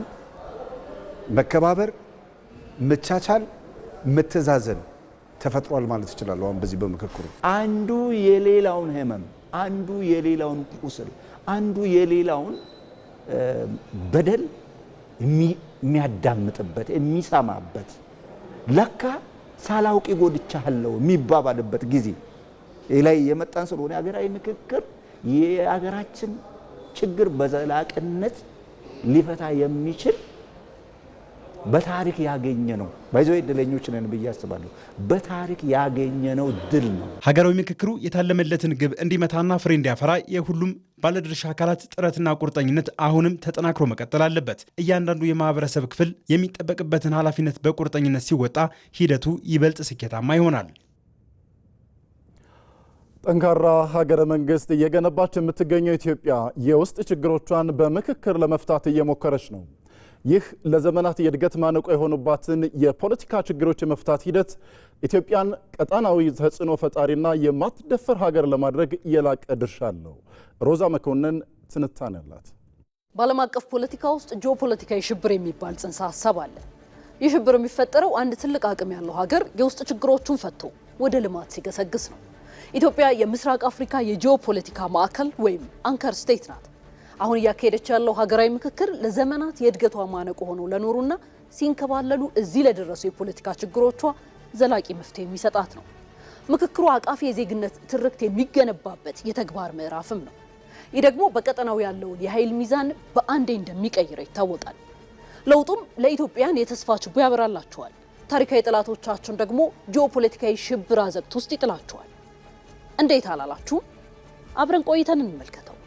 መከባበር፣ መቻቻል፣ መተዛዘን ተፈጥሯል ማለት ይችላል። አሁን በዚህ በምክክሩ አንዱ የሌላውን ህመም፣ አንዱ የሌላውን ቁስል፣ አንዱ የሌላውን በደል የሚያዳምጥበት የሚሰማበት ለካ ሳላውቅ ጎድቻለሁ የሚባባልበት ጊዜ ላይ የመጣን ስለሆነ ሀገራዊ ምክክር የሀገራችን ችግር በዘላቂነት ሊፈታ የሚችል በታሪክ ያገኘ ነው። ባይዘው እድለኞች ነን ብዬ አስባለሁ። በታሪክ ያገኘ ነው ድል ነው። ሀገራዊ ምክክሩ የታለመለትን ግብ እንዲመታና ፍሬ እንዲያፈራ የሁሉም ባለድርሻ አካላት ጥረትና ቁርጠኝነት አሁንም ተጠናክሮ መቀጠል አለበት። እያንዳንዱ የማህበረሰብ ክፍል የሚጠበቅበትን ኃላፊነት በቁርጠኝነት ሲወጣ ሂደቱ ይበልጥ ስኬታማ ይሆናል። ጠንካራ ሀገረ መንግስት እየገነባች የምትገኘው ኢትዮጵያ የውስጥ ችግሮቿን በምክክር ለመፍታት እየሞከረች ነው። ይህ ለዘመናት የእድገት ማነቆ የሆኑባትን የፖለቲካ ችግሮች የመፍታት ሂደት ኢትዮጵያን ቀጣናዊ ተጽዕኖ ፈጣሪና የማትደፈር ሀገር ለማድረግ የላቀ ድርሻ አለው። ሮዛ መኮንን ትንታኔ አላት። በዓለም አቀፍ ፖለቲካ ውስጥ ጂኦፖለቲካዊ ሽብር የሚባል ጽንሰ ሀሳብ አለ። ይህ ሽብር የሚፈጠረው አንድ ትልቅ አቅም ያለው ሀገር የውስጥ ችግሮቹን ፈቶ ወደ ልማት ሲገሰግስ ነው። ኢትዮጵያ የምስራቅ አፍሪካ የጂኦፖለቲካ ማዕከል ወይም አንከር ስቴት ናት። አሁን እያካሄደች ያለው ሀገራዊ ምክክር ለዘመናት የእድገቷ ማነቆ ሆነው ለኖሩና ሲንከባለሉ እዚህ ለደረሱ የፖለቲካ ችግሮቿ ዘላቂ መፍትሄ የሚሰጣት ነው። ምክክሩ አቃፊ የዜግነት ትርክት የሚገነባበት የተግባር ምዕራፍም ነው። ይህ ደግሞ በቀጠናው ያለውን የኃይል ሚዛን በአንዴ እንደሚቀይረው ይታወቃል። ለውጡም ለኢትዮጵያን የተስፋ ችቦ ያበራላቸዋል። ታሪካዊ ጠላቶቻችን ደግሞ ጂኦፖለቲካዊ ሽብር አዘቅት ውስጥ ይጥላቸዋል። እንዴት አላላችሁ? አብረን ቆይተን እንመልከተው።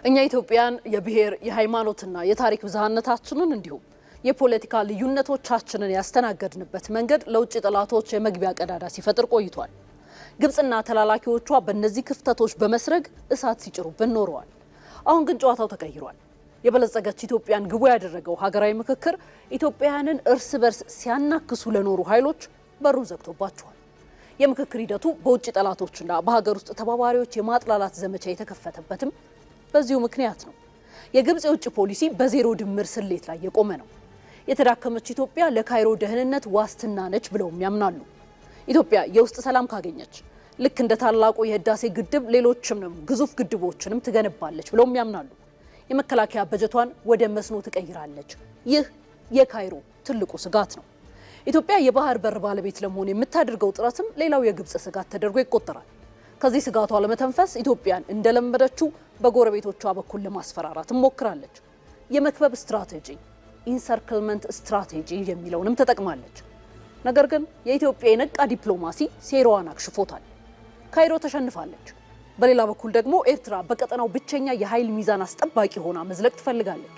እኛ ኢትዮጵያን የብሔር የሃይማኖትና የታሪክ ብዝሃነታችንን እንዲሁም የፖለቲካ ልዩነቶቻችንን ያስተናገድንበት መንገድ ለውጭ ጠላቶች የመግቢያ ቀዳዳ ሲፈጥር ቆይቷል። ግብጽና ተላላኪዎቿ በእነዚህ ክፍተቶች በመስረግ እሳት ሲጭሩብን ኖረዋል። አሁን ግን ጨዋታው ተቀይሯል። የበለጸገች ኢትዮጵያን ግቡ ያደረገው ሀገራዊ ምክክር ኢትዮጵያውያንን እርስ በርስ ሲያናክሱ ለኖሩ ኃይሎች በሩን ዘግቶባቸዋል። የምክክር ሂደቱ በውጭ ጠላቶችና በሀገር ውስጥ ተባባሪዎች የማጥላላት ዘመቻ የተከፈተበትም በዚሁ ምክንያት ነው። የግብጽ የውጭ ፖሊሲ በዜሮ ድምር ስሌት ላይ የቆመ ነው። የተዳከመች ኢትዮጵያ ለካይሮ ደህንነት ዋስትና ነች ብለውም ያምናሉ። ኢትዮጵያ የውስጥ ሰላም ካገኘች ልክ እንደ ታላቁ የህዳሴ ግድብ ሌሎችም ግዙፍ ግድቦችንም ትገነባለች ብለውም ያምናሉ። የመከላከያ በጀቷን ወደ መስኖ ትቀይራለች። ይህ የካይሮ ትልቁ ስጋት ነው። ኢትዮጵያ የባህር በር ባለቤት ለመሆን የምታደርገው ጥረትም ሌላው የግብጽ ስጋት ተደርጎ ይቆጠራል። ከዚህ ስጋቷ ለመተንፈስ ኢትዮጵያን እንደለመደችው በጎረቤቶቿ በኩል ለማስፈራራት ሞክራለች። የመክበብ ስትራቴጂ ኢንሰርክልመንት ስትራቴጂ የሚለውንም ተጠቅማለች። ነገር ግን የኢትዮጵያ የነቃ ዲፕሎማሲ ሴራዋን አክሽፎታል። ካይሮ ተሸንፋለች። በሌላ በኩል ደግሞ ኤርትራ በቀጠናው ብቸኛ የኃይል ሚዛን አስጠባቂ ሆና መዝለቅ ትፈልጋለች።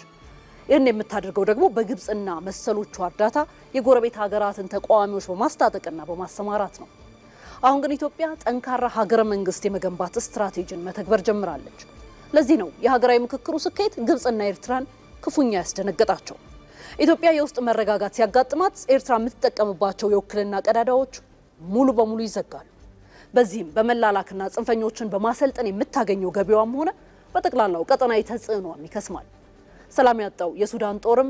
ይህን የምታደርገው ደግሞ በግብጽና መሰሎቿ እርዳታ የጎረቤት ሀገራትን ተቃዋሚዎች በማስታጠቅና በማሰማራት ነው። አሁን ግን ኢትዮጵያ ጠንካራ ሀገረ መንግስት የመገንባት ስትራቴጂን መተግበር ጀምራለች። ለዚህ ነው የሀገራዊ ምክክሩ ስኬት ግብጽና ኤርትራን ክፉኛ ያስደነገጣቸው። ኢትዮጵያ የውስጥ መረጋጋት ሲያጋጥማት ኤርትራ የምትጠቀምባቸው የውክልና ቀዳዳዎች ሙሉ በሙሉ ይዘጋሉ። በዚህም በመላላክና ጽንፈኞችን በማሰልጠን የምታገኘው ገቢዋም ሆነ በጠቅላላው ቀጠናዊ ተጽዕኖም ይከስማል። ሰላም ያጣው የሱዳን ጦርም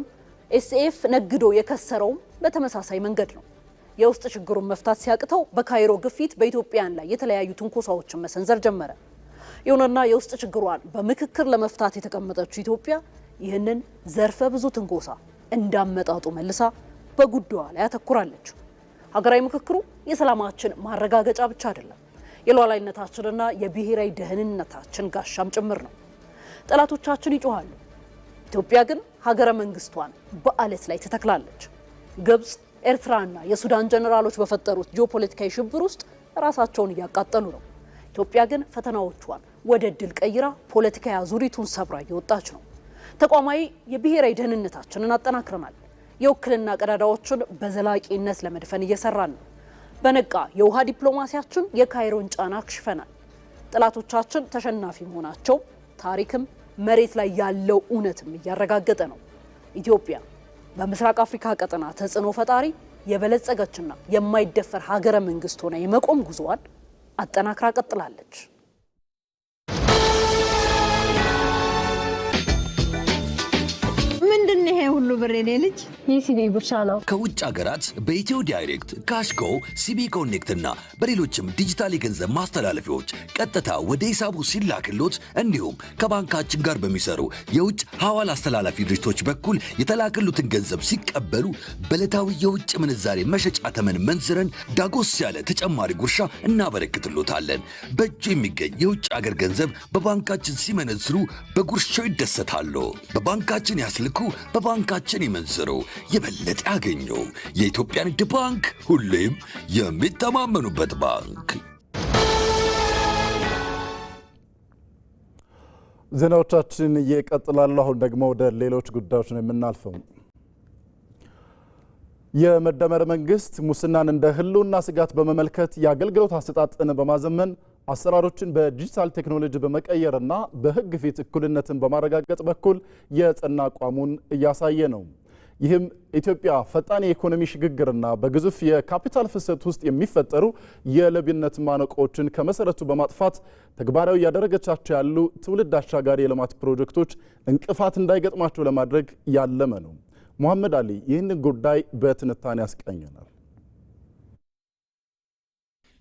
ኤስኤፍ ነግዶ የከሰረውም በተመሳሳይ መንገድ ነው። የውስጥ ችግሩን መፍታት ሲያቅተው በካይሮ ግፊት በኢትዮጵያን ላይ የተለያዩ ትንኮሳዎችን መሰንዘር ጀመረ። ይሁንና የውስጥ ችግሯን በምክክር ለመፍታት የተቀመጠችው ኢትዮጵያ ይህንን ዘርፈ ብዙ ትንኮሳ እንዳመጣጡ መልሳ በጉዳዩ ላይ አተኩራለች። ሀገራዊ ምክክሩ የሰላማችን ማረጋገጫ ብቻ አይደለም፣ የሉዓላዊነታችንና የብሔራዊ ደህንነታችን ጋሻም ጭምር ነው። ጠላቶቻችን ይጮሃሉ፣ ኢትዮጵያ ግን ሀገረ መንግስቷን በአለት ላይ ትተክላለች። ግብጽ፣ ኤርትራና የሱዳን ጀነራሎች በፈጠሩት ጂኦፖለቲካዊ ሽብር ውስጥ ራሳቸውን እያቃጠሉ ነው። ኢትዮጵያ ግን ፈተናዎቿን ወደ ድል ቀይራ ፖለቲካዊ አዙሪቱን ሰብራ እየወጣች ነው። ተቋማዊ የብሔራዊ ደህንነታችንን አጠናክረናል። የውክልና ቀዳዳዎችን በዘላቂነት ለመድፈን እየሰራን ነው። በነቃ የውሃ ዲፕሎማሲያችን የካይሮን ጫና አክሽፈናል። ጠላቶቻችን ተሸናፊ መሆናቸው ታሪክም መሬት ላይ ያለው እውነትም እያረጋገጠ ነው። ኢትዮጵያ በምስራቅ አፍሪካ ቀጠና ተጽዕኖ ፈጣሪ የበለጸገችና የማይደፈር ሀገረ መንግስት ሆና የመቆም ጉዞዋን አጠናክራ ቀጥላለች። ምንድነው ይሄ ሁሉ ብር የኔ ልጅ? የሲቢ ብቻ ነው። ከውጭ ሀገራት በኢትዮ ዳይሬክት፣ ካሽጎ፣ ሲቢ ኮኔክት እና በሌሎችም ዲጂታል የገንዘብ ማስተላለፊያዎች ቀጥታ ወደ ሂሳቡ ሲላክሎት እንዲሁም ከባንካችን ጋር በሚሰሩ የውጭ ሐዋላ አስተላላፊ ድርጅቶች በኩል የተላከሉትን ገንዘብ ሲቀበሉ በዕለታዊ የውጭ ምንዛሬ መሸጫ ተመን መንዝረን ዳጎስ ያለ ተጨማሪ ጉርሻ እናበረክትሎታለን። በእጁ የሚገኝ የውጭ ሀገር ገንዘብ በባንካችን ሲመነዝሩ በጉርሻው ይደሰታሉ። በባንካችን ያስልኩ፣ በባንካችን ይመንዝሩ፣ የበለጠ ያገኙ። የኢትዮጵያ ንግድ ባንክ ሁሌም የሚተማመኑበት ባንክ። ዜናዎቻችን ይቀጥላሉ። አሁን ደግሞ ወደ ሌሎች ጉዳዮች ነው የምናልፈው። የመደመር መንግስት ሙስናን እንደ ህልውና ስጋት በመመልከት የአገልግሎት አሰጣጥን በማዘመን አሰራሮችን በዲጂታል ቴክኖሎጂ በመቀየርና በህግ ፊት እኩልነትን በማረጋገጥ በኩል የጸና አቋሙን እያሳየ ነው። ይህም ኢትዮጵያ ፈጣን የኢኮኖሚ ሽግግርና በግዙፍ የካፒታል ፍሰት ውስጥ የሚፈጠሩ የለብነት ማነቆችን ከመሰረቱ በማጥፋት ተግባራዊ ያደረገቻቸው ያሉ ትውልድ አሻጋሪ የልማት ፕሮጀክቶች እንቅፋት እንዳይገጥማቸው ለማድረግ ያለመ ነው። መሐመድ አሊ ይህንን ጉዳይ በትንታኔ ያስቃኘናል።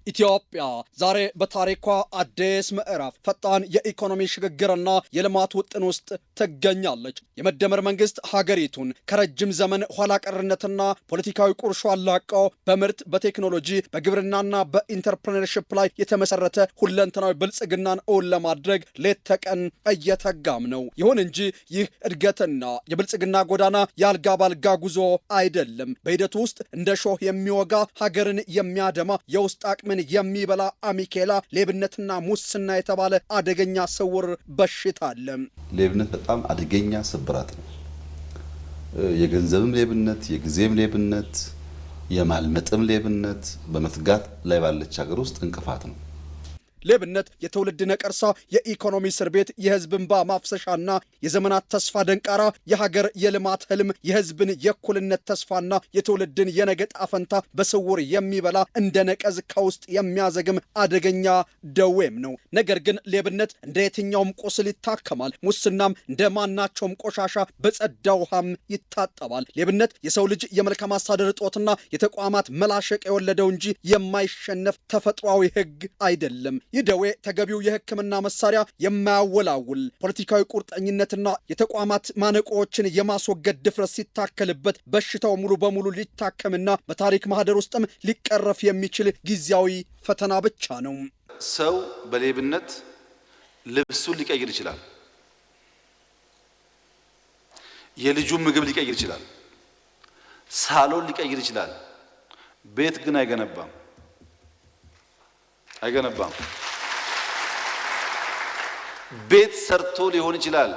ኢትዮጵያ ዛሬ በታሪኳ አዲስ ምዕራፍ ፈጣን የኢኮኖሚ ሽግግርና የልማት ውጥን ውስጥ ትገኛለች። የመደመር መንግስት ሀገሪቱን ከረጅም ዘመን ኋላ ቀርነትና ፖለቲካዊ ቁርሾ አላቀው በምርት፣ በቴክኖሎጂ፣ በግብርናና በኢንተርፕረነርሺፕ ላይ የተመሰረተ ሁለንተናዊ ብልጽግናን እውን ለማድረግ ሌት ተቀን እየተጋም ነው። ይሁን እንጂ ይህ እድገትና የብልጽግና ጎዳና የአልጋ ባልጋ ጉዞ አይደለም። በሂደቱ ውስጥ እንደ ሾህ የሚወጋ ሀገርን የሚያደማ የውስጥ አቅም የሚበላ አሚኬላ ሌብነትና ሙስና የተባለ አደገኛ ስውር በሽታ አለ። ሌብነት በጣም አደገኛ ስብራት ነው። የገንዘብም ሌብነት፣ የጊዜም ሌብነት፣ የማልመጥም ሌብነት በመትጋት ላይ ባለች ሀገር ውስጥ እንቅፋት ነው። ሌብነት የትውልድ ነቀርሳ፣ የኢኮኖሚ እስር ቤት፣ የህዝብ እንባ ማፍሰሻና የዘመናት ተስፋ ደንቃራ፣ የሀገር የልማት ህልም፣ የህዝብን የእኩልነት ተስፋና የትውልድን የነገ ዕጣ ፈንታ በስውር የሚበላ እንደ ነቀዝ ከውስጥ የሚያዘግም አደገኛ ደዌም ነው። ነገር ግን ሌብነት እንደ የትኛውም ቁስል ይታከማል። ሙስናም እንደ ማናቸውም ቆሻሻ በጸዳ ውሃም ይታጠባል። ሌብነት የሰው ልጅ የመልካም አስተዳደር እጦትና የተቋማት መላሸቅ የወለደው እንጂ የማይሸነፍ ተፈጥሯዊ ህግ አይደለም። ይህ ደዌ ተገቢው የሕክምና መሳሪያ የማያወላውል ፖለቲካዊ ቁርጠኝነትና የተቋማት ማነቆዎችን የማስወገድ ድፍረት ሲታከልበት በሽታው ሙሉ በሙሉ ሊታከምና በታሪክ ማህደር ውስጥም ሊቀረፍ የሚችል ጊዜያዊ ፈተና ብቻ ነው። ሰው በሌብነት ልብሱን ሊቀይር ይችላል። የልጁን ምግብ ሊቀይር ይችላል። ሳሎን ሊቀይር ይችላል። ቤት ግን አይገነባም። ቤት ሰርቶ ሊሆን ይችላል።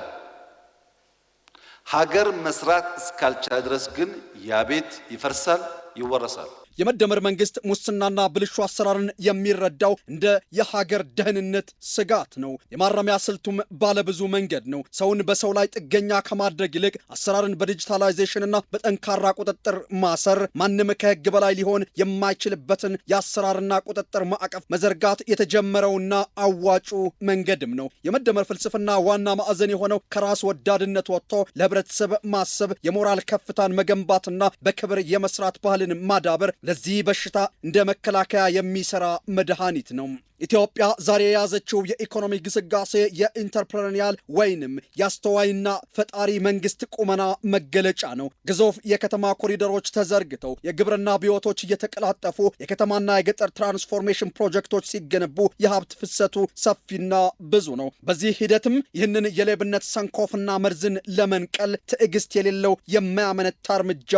ሀገር መስራት እስካልቻለ ድረስ ግን ያ ቤት ይፈርሳል፣ ይወረሳል። የመደመር መንግስት ሙስናና ብልሹ አሰራርን የሚረዳው እንደ የሀገር ደህንነት ስጋት ነው። የማረሚያ ስልቱም ባለብዙ መንገድ ነው። ሰውን በሰው ላይ ጥገኛ ከማድረግ ይልቅ አሰራርን በዲጂታላይዜሽንና በጠንካራ ቁጥጥር ማሰር፣ ማንም ከህግ በላይ ሊሆን የማይችልበትን የአሰራርና ቁጥጥር ማዕቀፍ መዘርጋት የተጀመረውና አዋጩ መንገድም ነው። የመደመር ፍልስፍና ዋና ማዕዘን የሆነው ከራስ ወዳድነት ወጥቶ ለህብረተሰብ ማሰብ፣ የሞራል ከፍታን መገንባትና በክብር የመስራት ባህልን ማዳበር ለዚህ በሽታ እንደ መከላከያ የሚሰራ መድኃኒት ነው። ኢትዮጵያ ዛሬ የያዘችው የኢኮኖሚ ግስጋሴ የኢንተርፕረኒያል ወይንም የአስተዋይና ፈጣሪ መንግስት ቁመና መገለጫ ነው። ግዙፍ የከተማ ኮሪደሮች ተዘርግተው የግብርና አብዮቶች እየተቀላጠፉ የከተማና የገጠር ትራንስፎርሜሽን ፕሮጀክቶች ሲገነቡ የሀብት ፍሰቱ ሰፊና ብዙ ነው። በዚህ ሂደትም ይህንን የሌብነት ሰንኮፍና መርዝን ለመንቀል ትዕግስት የሌለው የማያመነታ እርምጃ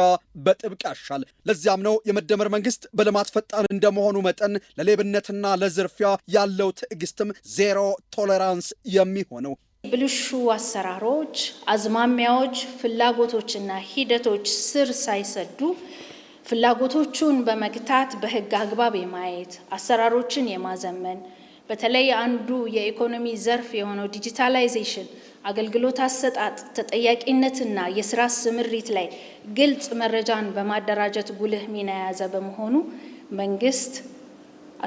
በጥብቅ ያሻል። ለዚያም ነው የመደመር መንግስት በልማት ፈጣን እንደመሆኑ መጠን ለሌብነትና ለዝርፊያ ያለው ትዕግስትም ዜሮ ቶለራንስ የሚሆነው። ብልሹ አሰራሮች፣ አዝማሚያዎች፣ ፍላጎቶችና ሂደቶች ስር ሳይሰዱ ፍላጎቶቹን በመግታት በህግ አግባብ የማየት አሰራሮችን የማዘመን በተለይ አንዱ የኢኮኖሚ ዘርፍ የሆነው ዲጂታላይዜሽን አገልግሎት አሰጣጥ ተጠያቂነትና የስራ ስምሪት ላይ ግልጽ መረጃን በማደራጀት ጉልህ ሚና የያዘ በመሆኑ መንግስት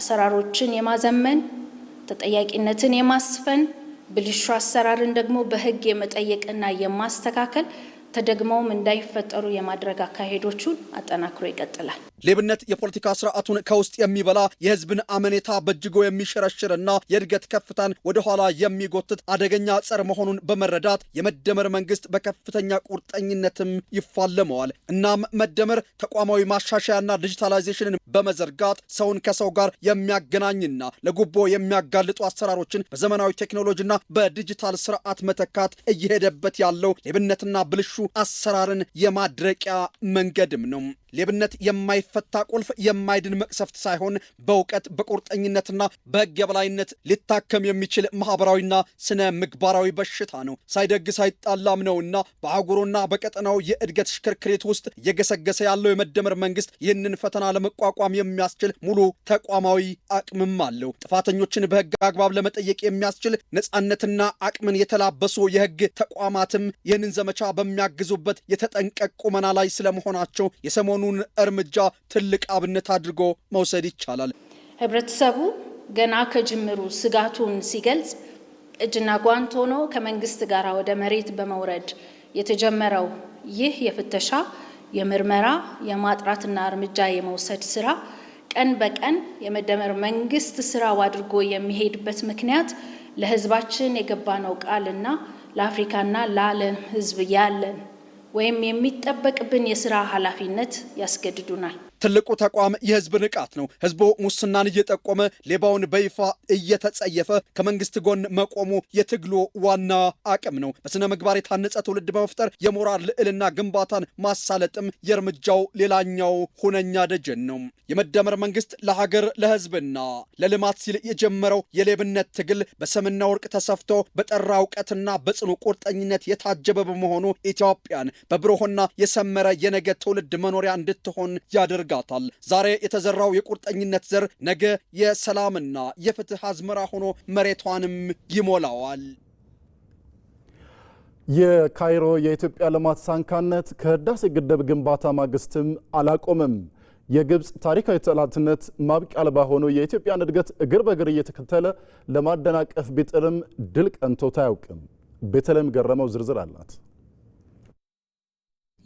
አሰራሮችን የማዘመን ተጠያቂነትን የማስፈን ብልሹ አሰራርን ደግሞ በህግ የመጠየቅና የማስተካከል ተደግመውም እንዳይፈጠሩ የማድረግ አካሄዶቹን አጠናክሮ ይቀጥላል። ሌብነት የፖለቲካ ስርዓቱን ከውስጥ የሚበላ የህዝብን አመኔታ በእጅጉ የሚሸረሽርና የእድገት ከፍታን ወደ ኋላ የሚጎትት አደገኛ ጸር መሆኑን በመረዳት የመደመር መንግስት በከፍተኛ ቁርጠኝነትም ይፋለመዋል። እናም መደመር ተቋማዊ ማሻሻያና ዲጂታላይዜሽንን በመዘርጋት ሰውን ከሰው ጋር የሚያገናኝና ለጉቦ የሚያጋልጡ አሰራሮችን በዘመናዊ ቴክኖሎጂና በዲጂታል ስርዓት መተካት እየሄደበት ያለው ሌብነትና ብልሹ አሰራርን የማድረቂያ መንገድም ነው። ሌብነት የማይፈታ ቁልፍ የማይድን መቅሰፍት ሳይሆን በእውቀት በቁርጠኝነትና በህግ የበላይነት ሊታከም የሚችል ማህበራዊና ስነ ምግባራዊ በሽታ ነው። ሳይደግስ አይጣላም ነውና በአህጉሩና በቀጠናው የእድገት ሽክርክሪት ውስጥ እየገሰገሰ ያለው የመደመር መንግስት ይህንን ፈተና ለመቋቋም የሚያስችል ሙሉ ተቋማዊ አቅምም አለው። ጥፋተኞችን በህግ አግባብ ለመጠየቅ የሚያስችል ነፃነትና አቅምን የተላበሱ የህግ ተቋማትም ይህንን ዘመቻ በሚያግዙበት የተጠንቀቅ ቁመና ላይ ስለመሆናቸው የሰሞኑ እርምጃ ትልቅ አብነት አድርጎ መውሰድ ይቻላል። ህብረተሰቡ ገና ከጅምሩ ስጋቱን ሲገልጽ እጅና ጓንት ሆኖ ከመንግስት ጋር ወደ መሬት በመውረድ የተጀመረው ይህ የፍተሻ፣ የምርመራ፣ የማጥራትና እርምጃ የመውሰድ ስራ ቀን በቀን የመደመር መንግስት ስራው አድርጎ የሚሄድበት ምክንያት ለህዝባችን የገባነው ቃልና ለአፍሪካና ለዓለም ህዝብ ያለን ወይም የሚጠበቅብን የስራ ኃላፊነት ያስገድዱናል። ትልቁ ተቋም የህዝብ ንቃት ነው። ህዝቡ ሙስናን እየጠቆመ ሌባውን በይፋ እየተጸየፈ ከመንግስት ጎን መቆሙ የትግሉ ዋና አቅም ነው። በስነ ምግባር የታነጸ ትውልድ በመፍጠር የሞራል ልዕልና ግንባታን ማሳለጥም የእርምጃው ሌላኛው ሁነኛ ደጀን ነው። የመደመር መንግስት ለሀገር ለህዝብና ለልማት ሲል የጀመረው የሌብነት ትግል በሰምና ወርቅ ተሰፍቶ በጠራ እውቀትና በጽኑ ቁርጠኝነት የታጀበ በመሆኑ ኢትዮጵያን በብሩህና የሰመረ የነገ ትውልድ መኖሪያ እንድትሆን ያደርጋል። ዛሬ የተዘራው የቁርጠኝነት ዘር ነገ የሰላምና የፍትህ አዝመራ ሆኖ መሬቷንም ይሞላዋል። የካይሮ የኢትዮጵያ ልማት ሳንካነት ከህዳሴ ግድብ ግንባታ ማግስትም አላቆመም። የግብፅ ታሪካዊ ጠላትነት ማብቂያ አልባ ሆኖ የኢትዮጵያን እድገት እግር በእግር እየተከተለ ለማደናቀፍ ቢጥርም ድል ቀንቶት አያውቅም። ቤተልሔም ገረመው ዝርዝር አላት።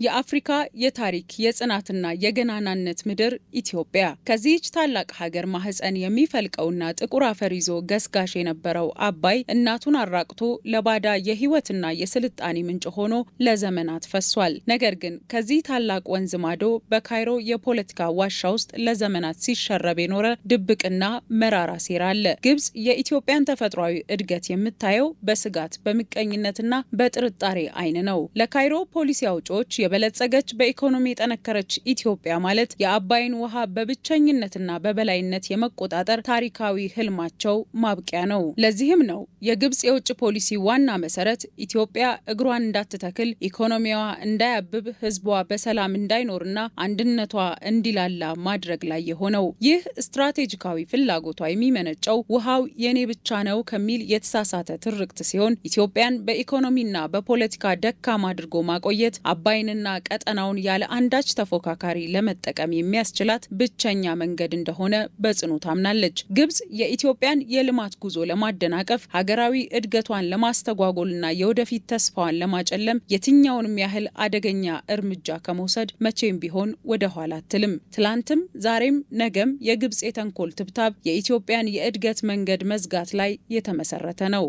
የአፍሪካ የታሪክ የጽናትና የገናናነት ምድር ኢትዮጵያ ከዚህች ታላቅ ሀገር ማህፀን የሚፈልቀውና ጥቁር አፈር ይዞ ገስጋሽ የነበረው አባይ እናቱን አራቅቶ ለባዳ የህይወትና የስልጣኔ ምንጭ ሆኖ ለዘመናት ፈሷል። ነገር ግን ከዚህ ታላቅ ወንዝ ማዶ በካይሮ የፖለቲካ ዋሻ ውስጥ ለዘመናት ሲሸረብ የኖረ ድብቅና መራራ ሴራ አለ። ግብፅ የኢትዮጵያን ተፈጥሯዊ እድገት የምታየው በስጋት በምቀኝነትና በጥርጣሬ አይን ነው። ለካይሮ ፖሊሲ አውጪዎች የበለጸገች በኢኮኖሚ የጠነከረች ኢትዮጵያ ማለት የአባይን ውሃ በብቸኝነትና በበላይነት የመቆጣጠር ታሪካዊ ህልማቸው ማብቂያ ነው። ለዚህም ነው የግብፅ የውጭ ፖሊሲ ዋና መሰረት ኢትዮጵያ እግሯን እንዳትተክል፣ ኢኮኖሚዋ እንዳያብብ፣ ህዝቧ በሰላም እንዳይኖርና አንድነቷ እንዲላላ ማድረግ ላይ የሆነው። ይህ ስትራቴጂካዊ ፍላጎቷ የሚመነጨው ውሃው የኔ ብቻ ነው ከሚል የተሳሳተ ትርክት ሲሆን ኢትዮጵያን በኢኮኖሚና በፖለቲካ ደካማ አድርጎ ማቆየት አባይንና ቀጠናውን ያለ አንዳች ተፎካካሪ ለመጠቀም የሚያስችላት ብቸኛ መንገድ እንደሆነ በጽኑ ታምናለች። ግብፅ የኢትዮጵያን የልማት ጉዞ ለማደናቀፍ፣ ሀገራዊ እድገቷን ለማስተጓጎልና የወደፊት ተስፋዋን ለማጨለም የትኛውንም ያህል አደገኛ እርምጃ ከመውሰድ መቼም ቢሆን ወደ ኋላ አትልም። ትላንትም ዛሬም ነገም የግብፅ የተንኮል ትብታብ የኢትዮጵያን የእድገት መንገድ መዝጋት ላይ የተመሰረተ ነው።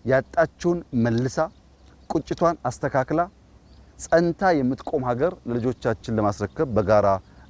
ያጣችውን መልሳ ቁጭቷን አስተካክላ ጸንታ የምትቆም ሀገር ለልጆቻችን ለማስረከብ በጋራ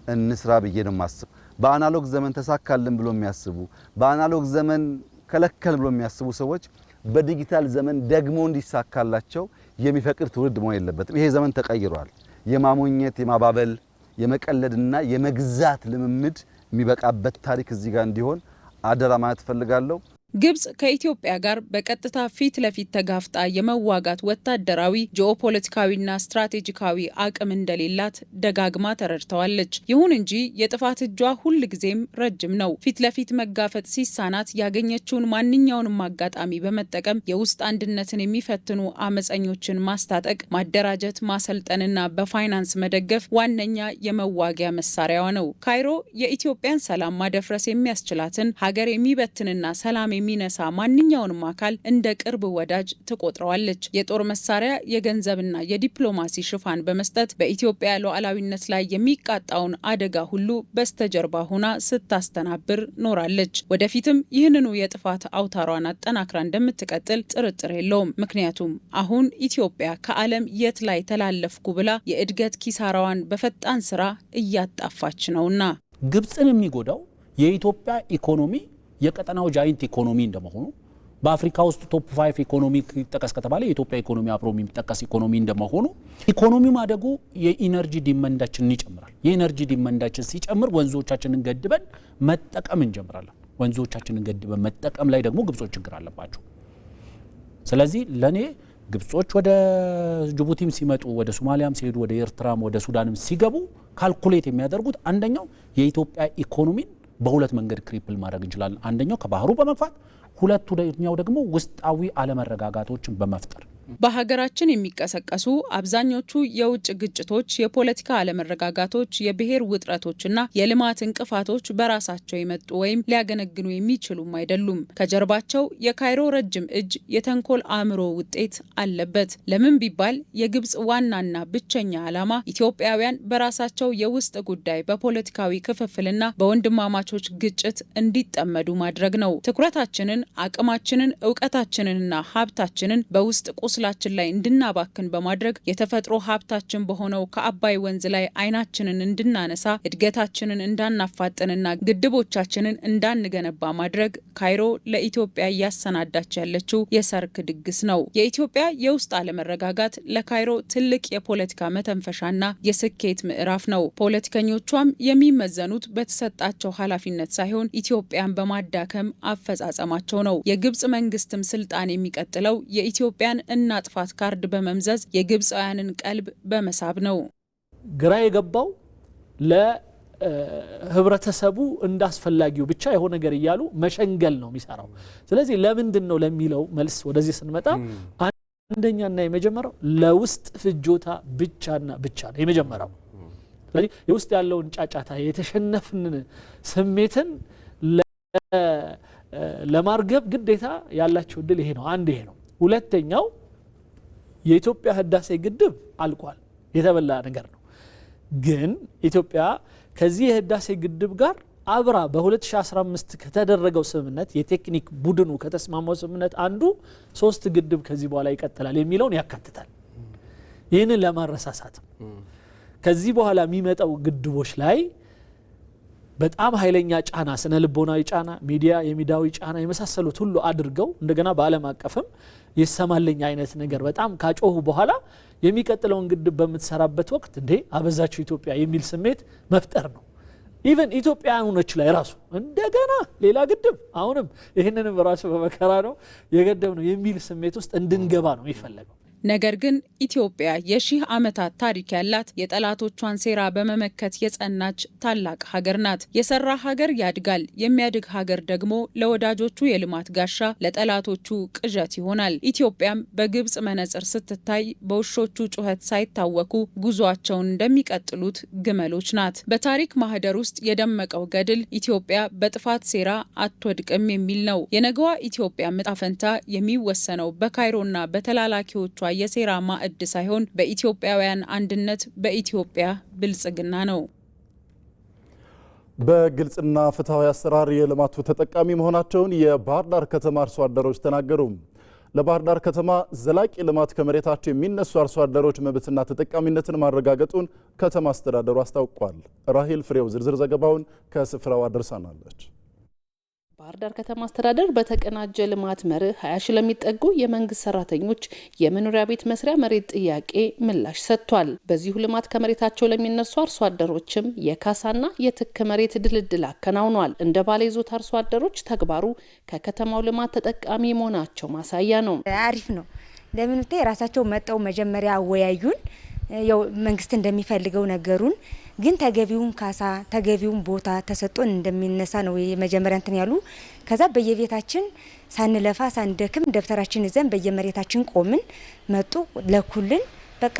እንስራ ብዬ ነው ማስብ። በአናሎግ ዘመን ተሳካልን ብሎ የሚያስቡ በአናሎግ ዘመን ከለከል ብሎ የሚያስቡ ሰዎች በዲጂታል ዘመን ደግሞ እንዲሳካላቸው የሚፈቅድ ትውልድ መሆን የለበትም። ይሄ ዘመን ተቀይሯል። የማሞኘት የማባበል የመቀለድና የመግዛት ልምምድ የሚበቃበት ታሪክ እዚህ ጋር እንዲሆን አደራ ማለት ፈልጋለሁ። ግብጽ ከኢትዮጵያ ጋር በቀጥታ ፊት ለፊት ተጋፍጣ የመዋጋት ወታደራዊ ጂኦፖለቲካዊና ስትራቴጂካዊ አቅም እንደሌላት ደጋግማ ተረድተዋለች። ይሁን እንጂ የጥፋት እጇ ሁል ጊዜም ረጅም ነው። ፊት ለፊት መጋፈጥ ሲሳናት ያገኘችውን ማንኛውንም አጋጣሚ በመጠቀም የውስጥ አንድነትን የሚፈትኑ አመፀኞችን ማስታጠቅ፣ ማደራጀት፣ ማሰልጠንና በፋይናንስ መደገፍ ዋነኛ የመዋጊያ መሳሪያዋ ነው። ካይሮ የኢትዮጵያን ሰላም ማደፍረስ የሚያስችላትን ሀገር የሚበትንና ሰላም የሚነሳ ማንኛውንም አካል እንደ ቅርብ ወዳጅ ትቆጥረዋለች። የጦር መሳሪያ፣ የገንዘብና የዲፕሎማሲ ሽፋን በመስጠት በኢትዮጵያ ሉዓላዊነት ላይ የሚቃጣውን አደጋ ሁሉ በስተጀርባ ሆና ስታስተናብር ኖራለች። ወደፊትም ይህንኑ የጥፋት አውታሯን አጠናክራ እንደምትቀጥል ጥርጥር የለውም። ምክንያቱም አሁን ኢትዮጵያ ከዓለም የት ላይ ተላለፍኩ ብላ የእድገት ኪሳራዋን በፈጣን ስራ እያጣፋች ነውና። ግብጽን የሚጎዳው የኢትዮጵያ ኢኮኖሚ የቀጠናው ጃይንት ኢኮኖሚ እንደመሆኑ በአፍሪካ ውስጥ ቶፕ 5 ኢኮኖሚ ይጠቀስ ከተባለ የኢትዮጵያ ኢኮኖሚ አብሮ የሚጠቀስ ኢኮኖሚ እንደመሆኑ ኢኮኖሚው ማደጉ የኢነርጂ ዲማንዳችንን ይጨምራል። የኢነርጂ ዲማንዳችን ሲጨምር ወንዞቻችንን ገድበን መጠቀም እንጀምራለን። ወንዞቻችንን ገድበን መጠቀም ላይ ደግሞ ግብጾች ችግር አለባቸው። ስለዚህ ለኔ ግብጾች ወደ ጅቡቲም ሲመጡ፣ ወደ ሶማሊያም ሲሄዱ፣ ወደ ኤርትራም ወደ ሱዳንም ሲገቡ ካልኩሌት የሚያደርጉት አንደኛው የኢትዮጵያ ኢኮኖሚን በሁለት መንገድ ክሪፕል ማድረግ እንችላለን። አንደኛው ከባህሩ በመግፋት፣ ሁለተኛው ደግሞ ውስጣዊ አለመረጋጋቶችን በመፍጠር። በሀገራችን የሚቀሰቀሱ አብዛኞቹ የውጭ ግጭቶች፣ የፖለቲካ አለመረጋጋቶች፣ የብሔር ውጥረቶችና የልማት እንቅፋቶች በራሳቸው የመጡ ወይም ሊያገነግኑ የሚችሉም አይደሉም። ከጀርባቸው የካይሮ ረጅም እጅ፣ የተንኮል አእምሮ ውጤት አለበት። ለምን ቢባል የግብጽ ዋናና ብቸኛ ዓላማ ኢትዮጵያውያን በራሳቸው የውስጥ ጉዳይ በፖለቲካዊ ክፍፍልና በወንድማማቾች ግጭት እንዲጠመዱ ማድረግ ነው። ትኩረታችንን፣ አቅማችንን፣ እውቀታችንንና ሀብታችንን በውስጥ ቁስላችን ላይ እንድናባክን በማድረግ የተፈጥሮ ሀብታችን በሆነው ከአባይ ወንዝ ላይ አይናችንን እንድናነሳ፣ እድገታችንን እንዳናፋጥንና ግድቦቻችንን እንዳንገነባ ማድረግ ካይሮ ለኢትዮጵያ እያሰናዳች ያለችው የሰርክ ድግስ ነው። የኢትዮጵያ የውስጥ አለመረጋጋት ለካይሮ ትልቅ የፖለቲካ መተንፈሻና የስኬት ምዕራፍ ነው። ፖለቲከኞቿም የሚመዘኑት በተሰጣቸው ኃላፊነት ሳይሆን ኢትዮጵያን በማዳከም አፈጻጸማቸው ነው። የግብጽ መንግስትም ስልጣን የሚቀጥለው የኢትዮጵያን እናጥፋት ካርድ በመምዘዝ የግብጻውያንን ቀልብ በመሳብ ነው። ግራ የገባው ለህብረተሰቡ እንዳስፈላጊው ብቻ የሆነ ነገር እያሉ መሸንገል ነው የሚሰራው። ስለዚህ ለምንድን ነው ለሚለው መልስ ወደዚህ ስንመጣ አንደኛና የመጀመሪያው ለውስጥ ፍጆታ ብቻና ብቻ ነው የመጀመሪያው። ስለዚህ የውስጥ ያለውን ጫጫታ፣ የተሸነፍን ስሜትን ለማርገብ ግዴታ ያላቸው እድል ይሄ ነው። አንድ ይሄ ነው። ሁለተኛው የኢትዮጵያ ህዳሴ ግድብ አልቋል፣ የተበላ ነገር ነው። ግን ኢትዮጵያ ከዚህ የህዳሴ ግድብ ጋር አብራ በ2015 ከተደረገው ስምምነት የቴክኒክ ቡድኑ ከተስማማው ስምምነት አንዱ 3 ግድብ ከዚህ በኋላ ይቀጥላል የሚለውን ያካትታል። ይህንን ለማረሳሳት ከዚህ በኋላ የሚመጣው ግድቦች ላይ በጣም ኃይለኛ ጫና፣ ስነ ልቦናዊ ጫና፣ የሚዲያዊ ጫና የመሳሰሉት ሁሉ አድርገው እንደገና በዓለም አቀፍም የሰማለኝ አይነት ነገር በጣም ካጮሁ በኋላ የሚቀጥለውን ግድብ በምትሰራበት ወቅት እንዴ አበዛችሁ ኢትዮጵያ የሚል ስሜት መፍጠር ነው። ኢቨን ኢትዮጵያውያኖች ላይ ራሱ እንደገና ሌላ ግድብ አሁንም ይህንንም ራሱ በመከራ ነው የገደብ ነው የሚል ስሜት ውስጥ እንድንገባ ነው የሚፈለገው። ነገር ግን ኢትዮጵያ የሺህ ዓመታት ታሪክ ያላት የጠላቶቿን ሴራ በመመከት የጸናች ታላቅ ሀገር ናት። የሰራ ሀገር ያድጋል፣ የሚያድግ ሀገር ደግሞ ለወዳጆቹ የልማት ጋሻ፣ ለጠላቶቹ ቅዠት ይሆናል። ኢትዮጵያም በግብጽ መነጽር ስትታይ በውሾቹ ጩኸት ሳይታወኩ ጉዟቸውን እንደሚቀጥሉት ግመሎች ናት። በታሪክ ማህደር ውስጥ የደመቀው ገድል ኢትዮጵያ በጥፋት ሴራ አትወድቅም የሚል ነው። የነገዋ ኢትዮጵያ ዕጣ ፈንታ የሚወሰነው በካይሮና በተላላኪዎቿ የሴራ ማዕድ ሳይሆን በኢትዮጵያውያን አንድነት፣ በኢትዮጵያ ብልጽግና ነው። በግልጽና ፍትሐዊ አሰራር የልማቱ ተጠቃሚ መሆናቸውን የባህር ዳር ከተማ አርሶ አደሮች ተናገሩ። ለባህር ዳር ከተማ ዘላቂ ልማት ከመሬታቸው የሚነሱ አርሶ አደሮች መብትና ተጠቃሚነትን ማረጋገጡን ከተማ አስተዳደሩ አስታውቋል። ራሄል ፍሬው ዝርዝር ዘገባውን ከስፍራው አድርሳናለች። ባህር ዳር ከተማ አስተዳደር በተቀናጀ ልማት መርህ 20 ሺህ ለሚጠጉ የመንግስት ሰራተኞች የመኖሪያ ቤት መስሪያ መሬት ጥያቄ ምላሽ ሰጥቷል። በዚሁ ልማት ከመሬታቸው ለሚነሱ አርሶ አደሮችም የካሳና የትክ መሬት ድልድል አከናውኗል። እንደ ባለ ይዞታ አርሶ አደሮች ተግባሩ ከከተማው ልማት ተጠቃሚ መሆናቸው ማሳያ ነው። አሪፍ ነው። ለምን ራሳቸው መጣው መጀመሪያ አወያዩን፣ ያው መንግስት እንደሚፈልገው ነገሩን፣ ግን ተገቢውን ካሳ ተገቢውን ቦታ ተሰጥቶን እንደሚነሳ ነው የመጀመሪያ እንትን ያሉ። ከዛ በየቤታችን ሳንለፋ ሳንደክም ደብተራችን ይዘን በየመሬታችን ቆምን፣ መጡ ለኩልን። በቃ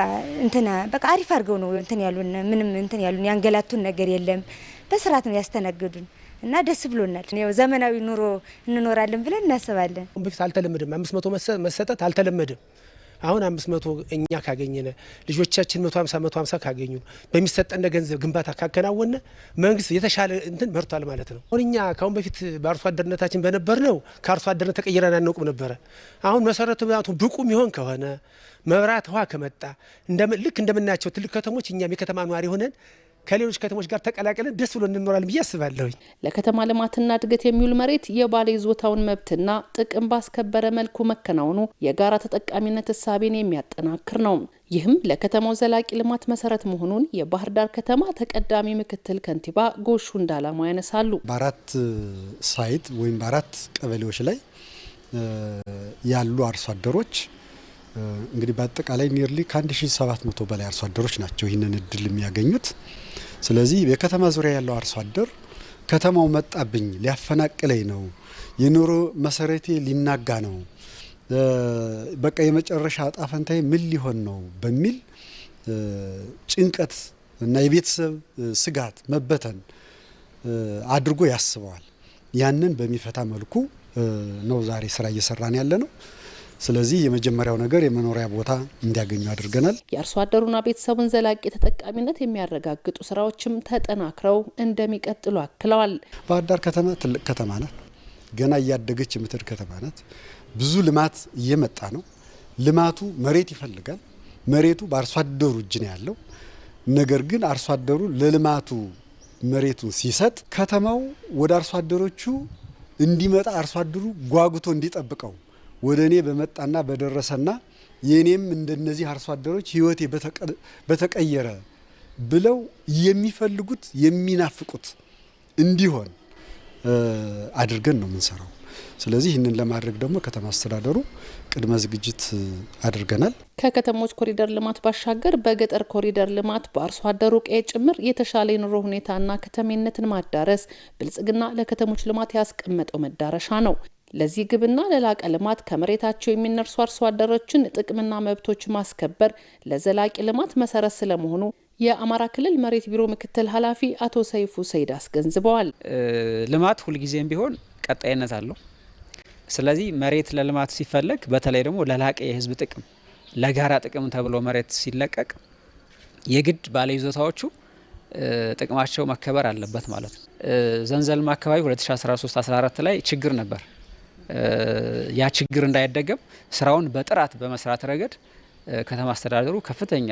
አሪፍ አድርገው ነው እንትን ያሉን። ምንም እንትን ያሉን ያንገላቱን ነገር የለም። በስርዓት ነው ያስተናገዱን እና ደስ ብሎናል። ያው ዘመናዊ ኑሮ እንኖራለን ብለን እናስባለን። በፊት አልተለመደም። 500 መሰጠት አልተለመደም። አሁን 500 እኛ ካገኘነ ልጆቻችን 150 ካገኙ በሚሰጠን ገንዘብ ግንባታ ካከናወነ መንግስት የተሻለ እንትን መርቷል ማለት ነው። አሁን እኛ ካሁን በፊት በአርሶ አደርነታችን በነበርነው ከአርሶ አደርነት ተቀይረን አናውቅም ነበረ። አሁን መሰረቱ ብቁ የሚሆን ከሆነ መብራት ውሃ ከመጣ ልክ እንደምናያቸው ትልቅ ከተሞች እኛም የከተማ ኗሪ ሆነን ከሌሎች ከተሞች ጋር ተቀላቀለን ደስ ብሎ እንኖራለን ብዬ አስባለሁ። ለከተማ ልማትና እድገት የሚውል መሬት የባለ ይዞታውን መብትና ጥቅም ባስከበረ መልኩ መከናወኑ የጋራ ተጠቃሚነት እሳቤን የሚያጠናክር ነው። ይህም ለከተማው ዘላቂ ልማት መሰረት መሆኑን የባህር ዳር ከተማ ተቀዳሚ ምክትል ከንቲባ ጎሹ እንዳላማው ያነሳሉ። በአራት ሳይት ወይም በአራት ቀበሌዎች ላይ ያሉ አርሶ አደሮች እንግዲህ በአጠቃላይ ኒርሊ ከ1700 በላይ አርሶ አደሮች ናቸው ይህንን እድል የሚያገኙት። ስለዚህ በከተማ ዙሪያ ያለው አርሶ አደር ከተማው መጣብኝ ሊያፈናቅለኝ ነው፣ የኑሮ መሰረቴ ሊናጋ ነው፣ በቃ የመጨረሻ ዕጣ ፈንታዬ ምን ሊሆን ነው በሚል ጭንቀት እና የቤተሰብ ስጋት መበተን አድርጎ ያስበዋል። ያንን በሚፈታ መልኩ ነው ዛሬ ስራ እየሰራን ያለ ነው። ስለዚህ የመጀመሪያው ነገር የመኖሪያ ቦታ እንዲያገኙ አድርገናል። የአርሶ አደሩና ቤተሰቡን ዘላቂ ተጠቃሚነት የሚያረጋግጡ ስራዎችም ተጠናክረው እንደሚቀጥሉ አክለዋል። ባህር ዳር ከተማ ትልቅ ከተማ ናት። ገና እያደገች የምትሄድ ከተማ ናት። ብዙ ልማት እየመጣ ነው። ልማቱ መሬት ይፈልጋል። መሬቱ በአርሶ አደሩ እጅ ነው ያለው። ነገር ግን አርሶ አደሩ ለልማቱ መሬቱን ሲሰጥ ከተማው ወደ አርሶ አደሮቹ እንዲመጣ አርሶ አደሩ ጓጉቶ እንዲጠብቀው ወደ እኔ በመጣና በደረሰና የኔም እንደነዚህ አርሶ አደሮች ህይወቴ በተቀየረ ብለው የሚፈልጉት የሚናፍቁት እንዲሆን አድርገን ነው የምንሰራው። ስለዚህ ይህንን ለማድረግ ደግሞ ከተማ አስተዳደሩ ቅድመ ዝግጅት አድርገናል። ከከተሞች ኮሪደር ልማት ባሻገር በገጠር ኮሪደር ልማት በአርሶ አደሩ ቀዬ ጭምር የተሻለ የኑሮ ሁኔታና ከተሜነትን ማዳረስ ብልጽግና ለከተሞች ልማት ያስቀመጠው መዳረሻ ነው። ለዚህ ግብና ለላቀ ልማት ከመሬታቸው የሚነርሱ አርሶ አደሮችን ጥቅምና መብቶች ማስከበር ለዘላቂ ልማት መሰረት ስለመሆኑ የአማራ ክልል መሬት ቢሮ ምክትል ኃላፊ አቶ ሰይፉ ሰይድ አስገንዝበዋል። ልማት ሁልጊዜም ቢሆን ቀጣይነት አለው። ስለዚህ መሬት ለልማት ሲፈለግ በተለይ ደግሞ ለላቀ የህዝብ ጥቅም ለጋራ ጥቅም ተብሎ መሬት ሲለቀቅ የግድ ባለይዞታዎቹ ጥቅማቸው መከበር አለበት ማለት ነው። ዘንዘልማ አካባቢ 2013-14 ላይ ችግር ነበር። ያ ችግር እንዳይደገም ስራውን በጥራት በመስራት ረገድ ከተማ አስተዳደሩ ከፍተኛ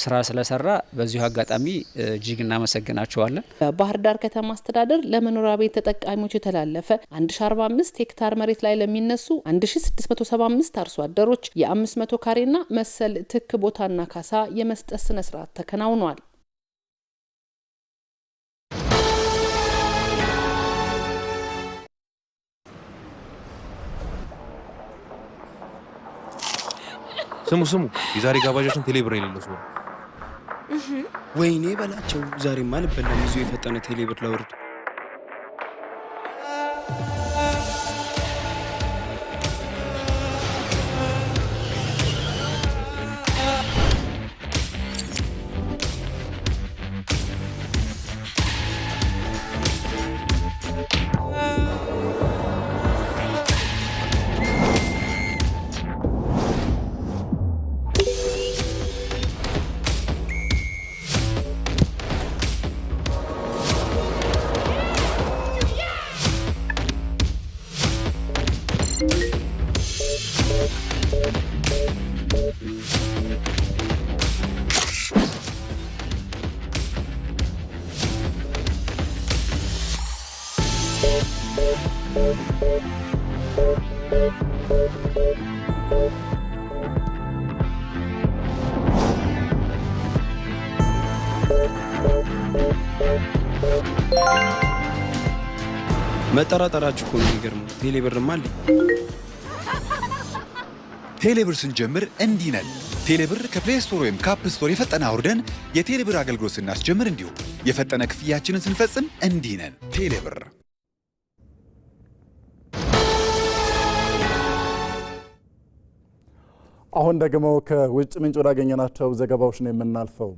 ስራ ስለሰራ በዚሁ አጋጣሚ እጅግ እናመሰግናቸዋለን። በባህር ዳር ከተማ አስተዳደር ለመኖሪያ ቤት ተጠቃሚዎች የተላለፈ 1045 ሄክታር መሬት ላይ ለሚነሱ 1675 አርሶ አደሮች የ500 ካሬና መሰል ትክ ቦታና ካሳ የመስጠት ስነ ስርዓት ተከናውኗል። ስሙ የዛሬ ጋባዣችን ቴሌብር የሌለው ሰው ወይኔ በላቸው። ዛሬማ ልበላም ይዞ የፈጠነ ቴሌብር ለውርድ መጠራጠራችሁ እኮ ነው የሚገርመው። ቴሌብርማ አለኝ። ቴሌብር ስንጀምር እንዲህ ነን። ቴሌብር ከፕሌይ ስቶር ወይም ከአፕ ስቶር የፈጠነ አውርደን የቴሌብር አገልግሎት ስናስጀምር እንዲሁ የፈጠነ ክፍያችንን ስንፈጽም እንዲህ ነን። ቴሌብር። አሁን ደግሞ ከውጭ ምንጭ ወዳገኘናቸው ዘገባዎች ነው የምናልፈው።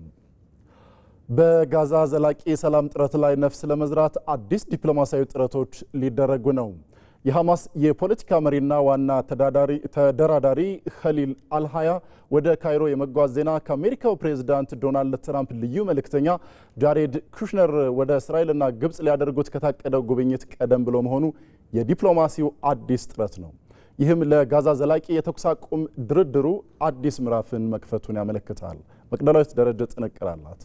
በጋዛ ዘላቂ ሰላም ጥረት ላይ ነፍስ ለመዝራት አዲስ ዲፕሎማሲያዊ ጥረቶች ሊደረጉ ነው። የሐማስ የፖለቲካ መሪና ዋና ተደራዳሪ ኸሊል አልሃያ ወደ ካይሮ የመጓዝ ዜና ከአሜሪካው ፕሬዝዳንት ዶናልድ ትራምፕ ልዩ መልእክተኛ ጃሬድ ኩሽነር ወደ እስራኤልና ግብፅ ሊያደርጉት ከታቀደው ጉብኝት ቀደም ብሎ መሆኑ የዲፕሎማሲው አዲስ ጥረት ነው። ይህም ለጋዛ ዘላቂ የተኩስ አቁም ድርድሩ አዲስ ምዕራፍን መክፈቱን ያመለክታል። መቅደላዊት ደረጀ ጥንቅር አላት።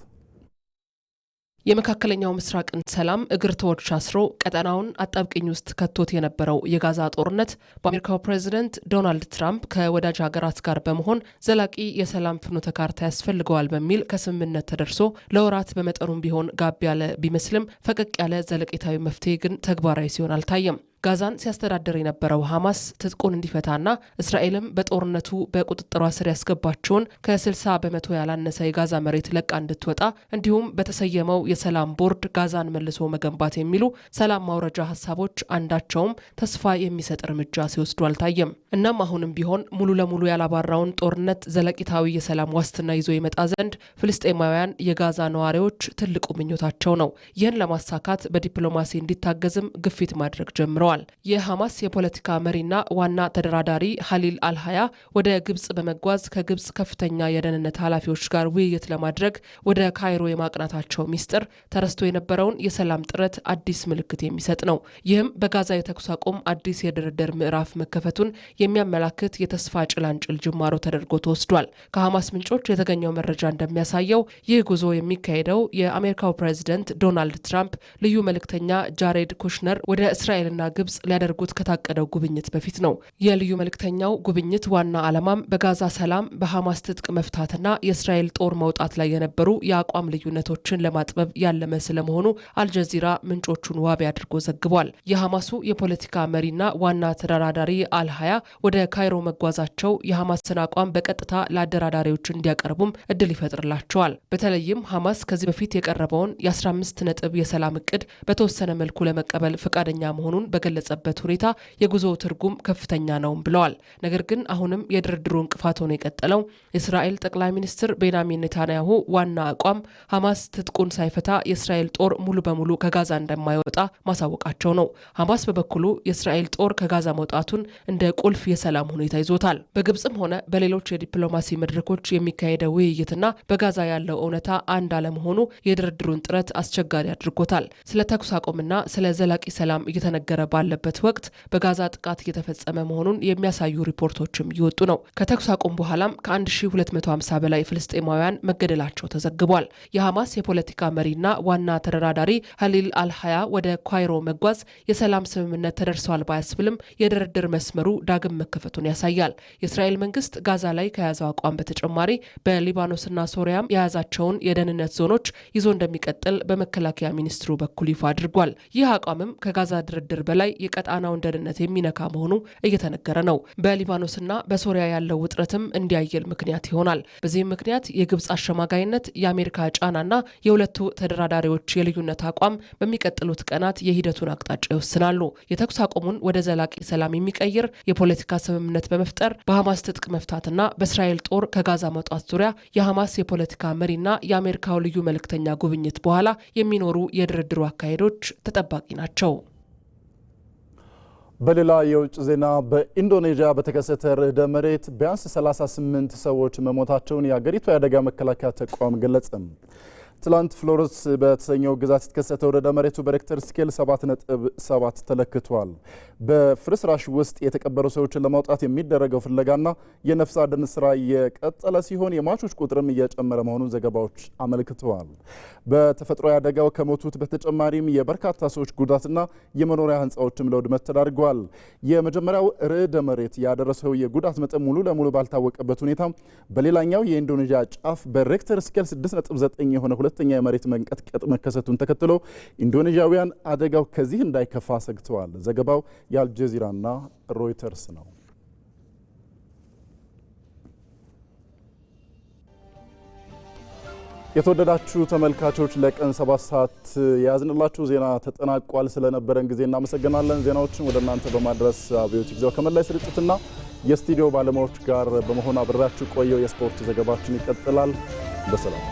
የመካከለኛው ምስራቅን ሰላም እግር ተወርች አስሮ ቀጠናውን አጣብቂኝ ውስጥ ከቶት የነበረው የጋዛ ጦርነት በአሜሪካው ፕሬዝደንት ዶናልድ ትራምፕ ከወዳጅ ሀገራት ጋር በመሆን ዘላቂ የሰላም ፍኖተ ካርታ ያስፈልገዋል በሚል ከስምምነት ተደርሶ ለወራት በመጠኑም ቢሆን ጋብ ያለ ቢመስልም ፈቀቅ ያለ ዘለቄታዊ መፍትሄ ግን ተግባራዊ ሲሆን አልታየም። ጋዛን ሲያስተዳድር የነበረው ሐማስ ትጥቁን እንዲፈታና እስራኤልም በጦርነቱ በቁጥጥሯ ስር ያስገባቸውን ከ60 በመቶ ያላነሰ የጋዛ መሬት ለቃ እንድትወጣ እንዲሁም በተሰየመው የሰላም ቦርድ ጋዛን መልሶ መገንባት የሚሉ ሰላም ማውረጃ ሀሳቦች አንዳቸውም ተስፋ የሚሰጥ እርምጃ ሲወስዱ አልታየም። እናም አሁንም ቢሆን ሙሉ ለሙሉ ያላባራውን ጦርነት ዘለቂታዊ የሰላም ዋስትና ይዞ ይመጣ ዘንድ ፍልስጤማውያን የጋዛ ነዋሪዎች ትልቁ ምኞታቸው ነው። ይህን ለማሳካት በዲፕሎማሲ እንዲታገዝም ግፊት ማድረግ ጀምረዋል። የሐማስ የፖለቲካ መሪና ዋና ተደራዳሪ ኸሊል አልሃያ ወደ ግብጽ በመጓዝ ከግብጽ ከፍተኛ የደህንነት ኃላፊዎች ጋር ውይይት ለማድረግ ወደ ካይሮ የማቅናታቸው ሚስጥር ተረስቶ የነበረውን የሰላም ጥረት አዲስ ምልክት የሚሰጥ ነው። ይህም በጋዛ የተኩስ አቁም አዲስ የድርድር ምዕራፍ መከፈቱን የሚያመላክት የተስፋ ጭላንጭል ጅማሮ ተደርጎ ተወስዷል። ከሐማስ ምንጮች የተገኘው መረጃ እንደሚያሳየው ይህ ጉዞ የሚካሄደው የአሜሪካው ፕሬዝደንት ዶናልድ ትራምፕ ልዩ መልእክተኛ ጃሬድ ኩሽነር ወደ እስራኤልና ግብጽ ሊያደርጉት ከታቀደው ጉብኝት በፊት ነው። የልዩ መልእክተኛው ጉብኝት ዋና ዓላማም በጋዛ ሰላም፣ በሐማስ ትጥቅ መፍታትና የእስራኤል ጦር መውጣት ላይ የነበሩ የአቋም ልዩነቶችን ለማጥበብ ያለመ ስለመሆኑ አልጀዚራ ምንጮቹን ዋቢ አድርጎ ዘግቧል። የሐማሱ የፖለቲካ መሪና ዋና ተደራዳሪ አልሃያ ወደ ካይሮ መጓዛቸው የሐማስን አቋም በቀጥታ ለአደራዳሪዎች እንዲያቀርቡም እድል ይፈጥርላቸዋል። በተለይም ሐማስ ከዚህ በፊት የቀረበውን የ15 ነጥብ የሰላም እቅድ በተወሰነ መልኩ ለመቀበል ፈቃደኛ መሆኑን በገለጸበት ሁኔታ የጉዞ ትርጉም ከፍተኛ ነው ብለዋል። ነገር ግን አሁንም የድርድሩ እንቅፋት ሆኖ የቀጠለው የእስራኤል ጠቅላይ ሚኒስትር ቤንያሚን ኔታንያሁ ዋና አቋም ሐማስ ትጥቁን ሳይፈታ የእስራኤል ጦር ሙሉ በሙሉ ከጋዛ እንደማይወጣ ማሳወቃቸው ነው። ሐማስ በበኩሉ የእስራኤል ጦር ከጋዛ መውጣቱን እንደ ቁልፍ የሰላም ሁኔታ ይዞታል። በግብጽም ሆነ በሌሎች የዲፕሎማሲ መድረኮች የሚካሄደው ውይይትና በጋዛ ያለው እውነታ አንድ አለመሆኑ የድርድሩን ጥረት አስቸጋሪ አድርጎታል። ስለ ተኩስ አቁምና ስለ ዘላቂ ሰላም እየተነገረ ባለበት ወቅት በጋዛ ጥቃት እየተፈጸመ መሆኑን የሚያሳዩ ሪፖርቶችም እየወጡ ነው። ከተኩስ አቁም በኋላም ከ1250 በላይ ፍልስጤማውያን መገደላቸው ተዘግቧል። የሐማስ የፖለቲካ መሪና ዋና ተደራዳሪ ኸሊል አልሃያ ወደ ካይሮ መጓዝ የሰላም ስምምነት ተደርሰዋል ባያስብልም የድርድር መስመሩ ዳግም መከፈቱን ያሳያል። የእስራኤል መንግስት ጋዛ ላይ ከያዘው አቋም በተጨማሪ በሊባኖስና ሶሪያም የያዛቸውን የደህንነት ዞኖች ይዞ እንደሚቀጥል በመከላከያ ሚኒስትሩ በኩል ይፋ አድርጓል። ይህ አቋምም ከጋዛ ድርድር በላይ የቀጣናውን ደህንነት የሚነካ መሆኑ እየተነገረ ነው። በሊባኖስና በሶሪያ ያለው ውጥረትም እንዲያየል ምክንያት ይሆናል። በዚህም ምክንያት የግብጽ አሸማጋይነት፣ የአሜሪካ ጫናና የሁለቱ ተደራዳሪዎች የልዩነት አቋም በሚቀጥሉት ቀናት የሂደቱን አቅጣጫ ይወስናሉ። የተኩስ አቁሙን ወደ ዘላቂ ሰላም የሚቀይር የፖለቲካ ስምምነት በመፍጠር በሐማስ ትጥቅ መፍታትና በእስራኤል ጦር ከጋዛ መውጣት ዙሪያ የሐማስ የፖለቲካ መሪና የአሜሪካው ልዩ መልእክተኛ ጉብኝት በኋላ የሚኖሩ የድርድሩ አካሄዶች ተጠባቂ ናቸው። በሌላ የውጭ ዜና በኢንዶኔዥያ በተከሰተ ርዕደ መሬት ቢያንስ 38 ሰዎች መሞታቸውን የአገሪቱ የአደጋ መከላከያ ተቋም ገለጸ። ትላንት ፍሎረንስ በተሰኘው ግዛት የተከሰተው ርዕደ መሬቱ በሬክተር ስኬል 7.7 ተለክቷል። በፍርስራሽ ውስጥ የተቀበሩ ሰዎችን ለማውጣት የሚደረገው ፍለጋና የነፍስ አድን ስራ የቀጠለ ሲሆን የሟቾች ቁጥርም እየጨመረ መሆኑን ዘገባዎች አመልክተዋል። በተፈጥሮ አደጋው ከሞቱት በተጨማሪም የበርካታ ሰዎች ጉዳትና የመኖሪያ ህንፃዎችም ለውድመት ተዳርገዋል። የመጀመሪያው ርዕደ መሬት ያደረሰው የጉዳት መጠን ሙሉ ለሙሉ ባልታወቀበት ሁኔታ በሌላኛው የኢንዶኔዥያ ጫፍ በሬክተር ስኬል 6.9 የሆነ ሁለተኛ የመሬት መንቀጥቀጥ መከሰቱን ተከትሎ ኢንዶኔዥያውያን አደጋው ከዚህ እንዳይከፋ ሰግተዋል። ዘገባው የአልጀዚራና ሮይተርስ ነው። የተወደዳችሁ ተመልካቾች ለቀን 7 ሰዓት ያዝንላችሁ ዜና ተጠናቋል። ስለነበረን ጊዜ እናመሰግናለን። ዜናዎችን ወደ እናንተ በማድረስ አብዮት ይግዛው ከመላይ ስርጭትና የስቱዲዮ ባለሙያዎች ጋር በመሆን አብራችሁ ቆየው። የስፖርት ዘገባችን ይቀጥላል። በሰላም